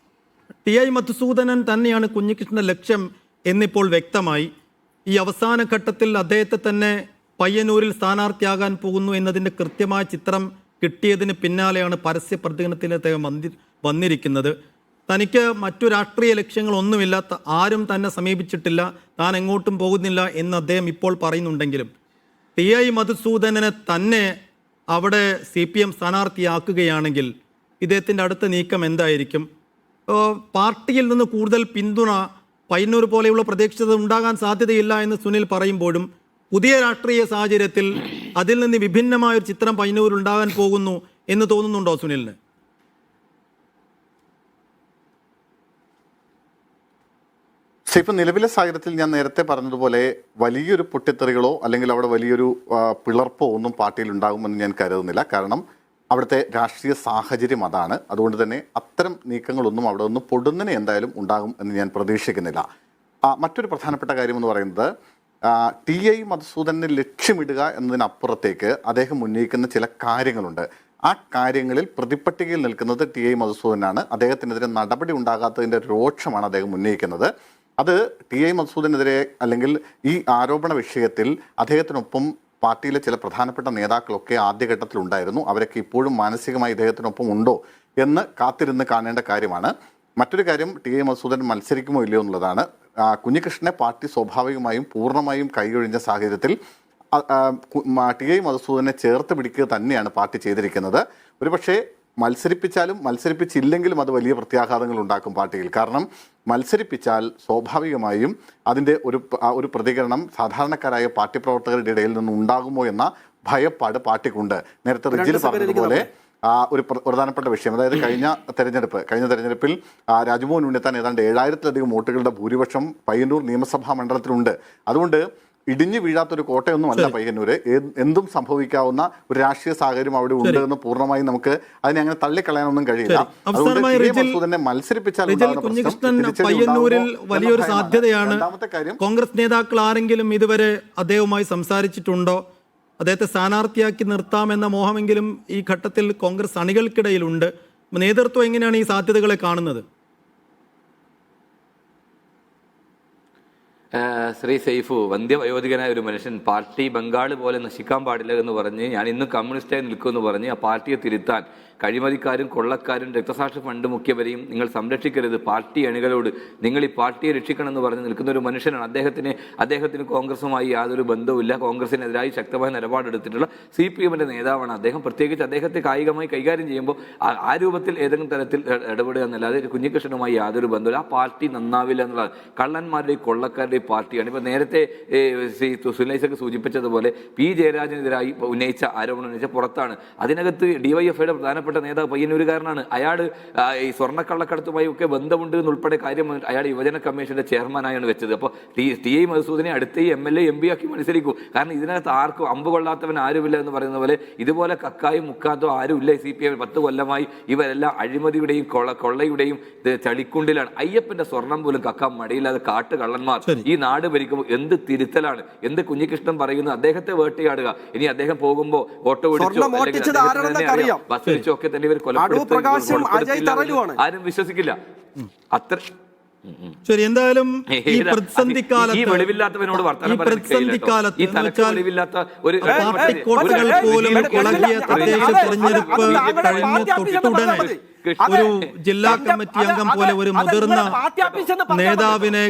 TI മധുസൂദനൻ തന്നെയാണ് കുഞ്ഞികൃഷ്ണന്റെ ലക്ഷ്യം എന്നിപ്പോൾ വ്യക്തമായി. ഈ അവസാന ഘട്ടത്തിൽ അദ്ദേഹത്തെ തന്നെ പയ്യന്നൂരിൽ സ്ഥാനാർത്ഥിയാകാൻ പോകുന്നു എന്നതിൻ്റെ കൃത്യമായ ചിത്രം കിട്ടിയതിന് പിന്നാലെയാണ് പരസ്യ പ്രതികരണത്തിൽ അദ്ദേഹം വന്നിരിക്കുന്നത്. തനിക്ക് മറ്റു രാഷ്ട്രീയ ലക്ഷ്യങ്ങളൊന്നുമില്ല, ആരും തന്നെ സമീപിച്ചിട്ടില്ല, താൻ എങ്ങോട്ടും പോകുന്നില്ല എന്ന് അദ്ദേഹം ഇപ്പോൾ പറയുന്നുണ്ടെങ്കിലും TI മധുസൂദനനെ തന്നെ അവിടെ CPM സ്ഥാനാർത്ഥിയാക്കുകയാണെങ്കിൽ ഇദ്ദേഹത്തിൻ്റെ അടുത്ത നീക്കം എന്തായിരിക്കും? പാർട്ടിയിൽ നിന്ന് കൂടുതൽ പിന്തുണ പയ്യന്നൂർ പോലെയുള്ള പ്രതീക്ഷിത ഉണ്ടാകാൻ സാധ്യതയില്ല എന്ന് സുനിൽ പറയുമ്പോഴും പുതിയ രാഷ്ട്രീയ സാഹചര്യത്തിൽ അതിൽ നിന്ന് വിഭിന്നമായ ഒരു ചിത്രം പയ്യന്നൂരിൽ ഉണ്ടാകാൻ പോകുന്നു എന്ന് തോന്നുന്നുണ്ടോ സുനിലിന്? ഇപ്പം നിലവിലെ സാഹചര്യത്തിൽ ഞാൻ നേരത്തെ പറഞ്ഞതുപോലെ വലിയൊരു പൊട്ടിത്തെറികളോ അല്ലെങ്കിൽ അവിടെ വലിയൊരു പിളർപ്പോ ഒന്നും പാർട്ടിയിൽ ഉണ്ടാകുമെന്ന് ഞാൻ കരുതുന്നില്ല. കാരണം അവിടുത്തെ രാഷ്ട്രീയ സാഹചര്യം അതാണ്. അതുകൊണ്ട് തന്നെ അത്തരം നീക്കങ്ങളൊന്നും അവിടെ നിന്ന് പൊടുന്നനെ എന്തായാലും ഉണ്ടാകും എന്ന് ഞാൻ പ്രതീക്ഷിക്കുന്നില്ല. മറ്റൊരു പ്രധാനപ്പെട്ട കാര്യം എന്ന് പറയുന്നത് TI മധുസൂദനെ ലക്ഷ്യമിടുക എന്നതിനപ്പുറത്തേക്ക് അദ്ദേഹം ഉന്നയിക്കുന്ന ചില കാര്യങ്ങളുണ്ട്. ആ കാര്യങ്ങളിൽ പ്രതിപട്ടികയിൽ നിൽക്കുന്നത് TI മധുസൂദനാണ്. അദ്ദേഹത്തിനെതിരെ നടപടി ഉണ്ടാകാത്തതിൻ്റെ രോക്ഷമാണ് അദ്ദേഹം ഉന്നയിക്കുന്നത്. അത് TI മധുസൂദനെതിരെ അല്ലെങ്കിൽ ഈ ആരോപണ വിഷയത്തിൽ അദ്ദേഹത്തിനൊപ്പം പാർട്ടിയിലെ ചില പ്രധാനപ്പെട്ട നേതാക്കളൊക്കെ ആദ്യഘട്ടത്തിലുണ്ടായിരുന്നു. അവരൊക്കെ ഇപ്പോഴും മാനസികമായി ഇദ്ദേഹത്തിനൊപ്പം ഉണ്ടോ എന്ന് കാത്തിരുന്ന് കാണേണ്ട കാര്യമാണ്. മറ്റൊരു കാര്യം TI മധുസൂദൻ മത്സരിക്കുമോ ഇല്ലയോ എന്നുള്ളതാണ്. കുഞ്ഞികൃഷ്ണനെ പാർട്ടി സ്വാഭാവികമായും പൂർണ്ണമായും കൈയൊഴിഞ്ഞ സാഹചര്യത്തിൽ TI മധുസൂദനെ ചേർത്ത് പിടിക്കുക തന്നെയാണ് പാർട്ടി ചെയ്തിരിക്കുന്നത്. ഒരുപക്ഷെ മത്സരിപ്പിച്ചാലും മത്സരിപ്പിച്ചില്ലെങ്കിലും അത് വലിയ പ്രത്യാഘാതങ്ങൾ ഉണ്ടാക്കും പാർട്ടിയിൽ. കാരണം മത്സരിപ്പിച്ചാൽ സ്വാഭാവികമായും അതിൻ്റെ ഒരു പ്രതികരണം സാധാരണക്കാരായ പാർട്ടി പ്രവർത്തകരുടെ ഇടയിൽ നിന്ന് ഉണ്ടാകുമോ എന്ന ഭയപ്പാട് പാർട്ടിക്കുണ്ട്. നേരത്തെ റിജിൽ പറഞ്ഞതുപോലെ ഒരു പ്രധാനപ്പെട്ട വിഷയം, അതായത് കഴിഞ്ഞ തെരഞ്ഞെടുപ്പിൽ രാജ്മോഹൻ ഉണ്ണിത്താൻ ഏതാണ്ട് 7000-ലധികം വോട്ടുകളുടെ ഭൂരിപക്ഷം പയ്യന്നൂർ നിയമസഭാ മണ്ഡലത്തിലുണ്ട്. അതുകൊണ്ട് ഇടിഞ്ഞു വീഴാത്തൊരു കോട്ടയൊന്നും അല്ല പയ്യന്നൂര്. എന്തും സംഭവിക്കാവുന്ന ഒരു രാഷ്ട്രീയ സാഹചര്യം അവിടെ ഉണ്ട് എന്ന് പൂർണ്ണമായും നമുക്ക് അതിനെ അങ്ങനെ തള്ളിക്കളയാനൊന്നും കഴിയില്ല. അതുകൊണ്ട് മത്സരിപ്പിച്ചാൽ പയ്യന്നൂരിൽ വലിയൊരു സാധ്യതയാണ്. കോൺഗ്രസ് നേതാക്കൾ ആരെങ്കിലും ഇതുവരെ അദ്ദേഹവുമായി സംസാരിച്ചിട്ടുണ്ടോ? അദ്ദേഹത്തെ സ്ഥാനാർത്ഥിയാക്കി നിർത്താമെന്ന മോഹമെങ്കിലും ഈ ഘട്ടത്തിൽ കോൺഗ്രസ് അണികൾക്കിടയിലുണ്ട്. നേതൃത്വം എങ്ങനെയാണ് ഈ സാധ്യതകളെ കാണുന്നത്? ശ്രീ സെയ്ഫു, വന്ധ്യവയോധികനായ ഒരു മനുഷ്യൻ പാർട്ടി ബംഗാൾ പോലെ നശിക്കാൻ പാടില്ല എന്ന് പറഞ്ഞ് ഞാൻ ഇന്ന് കമ്മ്യൂണിസ്റ്റായി നിൽക്കുമെന്ന് പറഞ്ഞ് ആ പാർട്ടിയെ തിരുത്താൻ കഴിമതിക്കാരും കൊള്ളക്കാരും രക്തസാക്ഷി ഫണ്ട് മുഖ്യവരെയും നിങ്ങൾ സംരക്ഷിക്കരുത്, പാർട്ടി അണികളോട് നിങ്ങൾ ഈ പാർട്ടിയെ രക്ഷിക്കണമെന്ന് പറഞ്ഞ് നിൽക്കുന്ന ഒരു മനുഷ്യനാണ്. അദ്ദേഹത്തിന് കോൺഗ്രസുമായി യാതൊരു ബന്ധവുമില്ല. കോൺഗ്രസിനെതിരായി ശക്തമായ നിലപാടെടുത്തിട്ടുള്ള CPM-ന്റെ നേതാവാണ് അദ്ദേഹം. പ്രത്യേകിച്ച് അദ്ദേഹത്തെ കായികമായി കൈകാര്യം ചെയ്യുമ്പോൾ ആ രൂപത്തിൽ ഏതെങ്കിലും തരത്തിൽ ഇടപെടുക എന്നല്ലാതെ കുഞ്ഞികൃഷ്ണനുമായി യാതൊരു ബന്ധമില്ല. ആ പാർട്ടി നന്നാവില്ല എന്നുള്ളത് കള്ളന്മാരുടെയും കൊള്ളക്കാരുടെയും പാർട്ടിയാണ്. ഇപ്പൊ നേരത്തെ ശ്രീ സുനിൽ സൂചിപ്പിച്ചതുപോലെ P. ജയരാജനെതിരായി ഉന്നയിച്ച ആരോപണം ഉന്നയിച്ച പുറത്താണ്. അതിനകത്ത് DYFIയുടെ പ്രധാനപ്പെട്ട നേതാവ് പയ്യന്നൂരുകാരനാണ്. അയാൾ ഈ സ്വർണ്ണക്കള്ളക്കടത്തുമായി ഒക്കെ ബന്ധമുണ്ട് എന്നുൾപ്പെടെ കാര്യം അയാൾ യുവജന കമ്മീഷന്റെ ചെയർമാനായാണ് വെച്ചത്. അപ്പോൾ TI മധുസൂദനെ അടുത്ത ഈ MLA MP ആക്കി മത്സരിക്കൂ. കാരണം ഇതിനകത്ത് ആർക്കും അമ്പ് കൊള്ളാത്തവൻ ആരുമില്ല എന്ന് പറയുന്ന പോലെ ഇതുപോലെ കക്കായും മുക്കാത്തോ ആരുമില്ല. CPM 10 കൊല്ലമായി ഇവരെല്ലാം അഴിമതിയുടെയും കൊള്ളയുടെയും ചളിക്കുണ്ടിലാണ്. അയ്യപ്പന്റെ സ്വർണം പോലും കക്കാൻ മടിയില്ലാതെ കാട്ടുകള്ളന്മാർ ഈ നാട് ഭരിക്കുമ്പോൾ എന്ത് തിരുത്തലാണ്, എന്ത് കുഞ്ഞികൃഷ്ണൻ പറയുന്നത്. അദ്ദേഹത്തെ വേട്ടയാടുക, ഇനി അദ്ദേഹം പോകുമ്പോ ഓട്ടോ പിടിച്ചോ ബസ് പിടിച്ചോ ഒക്കെ തന്നെ ഇവർ കൊലപ്പെടുത്തും. ആരും വിശ്വസിക്കില്ല. അത്ര ശരി, എന്തായാലും ഈ പ്രതിസന്ധി കാലത്ത് വെളിവില്ലാത്തവനോട് പാർട്ടിക്കോട്ടുകൾ പോലും ഇളകിയ തദ്ദേശ തെരഞ്ഞെടുപ്പ് കഴിഞ്ഞ തൊട്ടുടനെ ഒരു ജില്ലാ കമ്മിറ്റി അംഗം പോലെ ഒരു മുതിർന്ന നേതാവിനെ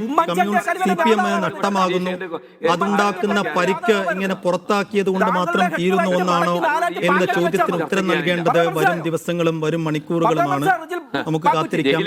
CPM നഷ്ടമാകുന്നു. അതുണ്ടാക്കുന്ന പരിക്ക് ഇങ്ങനെ പുറത്താക്കിയത് കൊണ്ട് മാത്രം തീരുന്ന ഒന്നാണോ എന്ന ചോദ്യത്തിന് ഉത്തരം നൽകേണ്ടത് വരും ദിവസങ്ങളും വരും മണിക്കൂറുകളുമാണ്. നമുക്ക് കാത്തിരിക്കാം.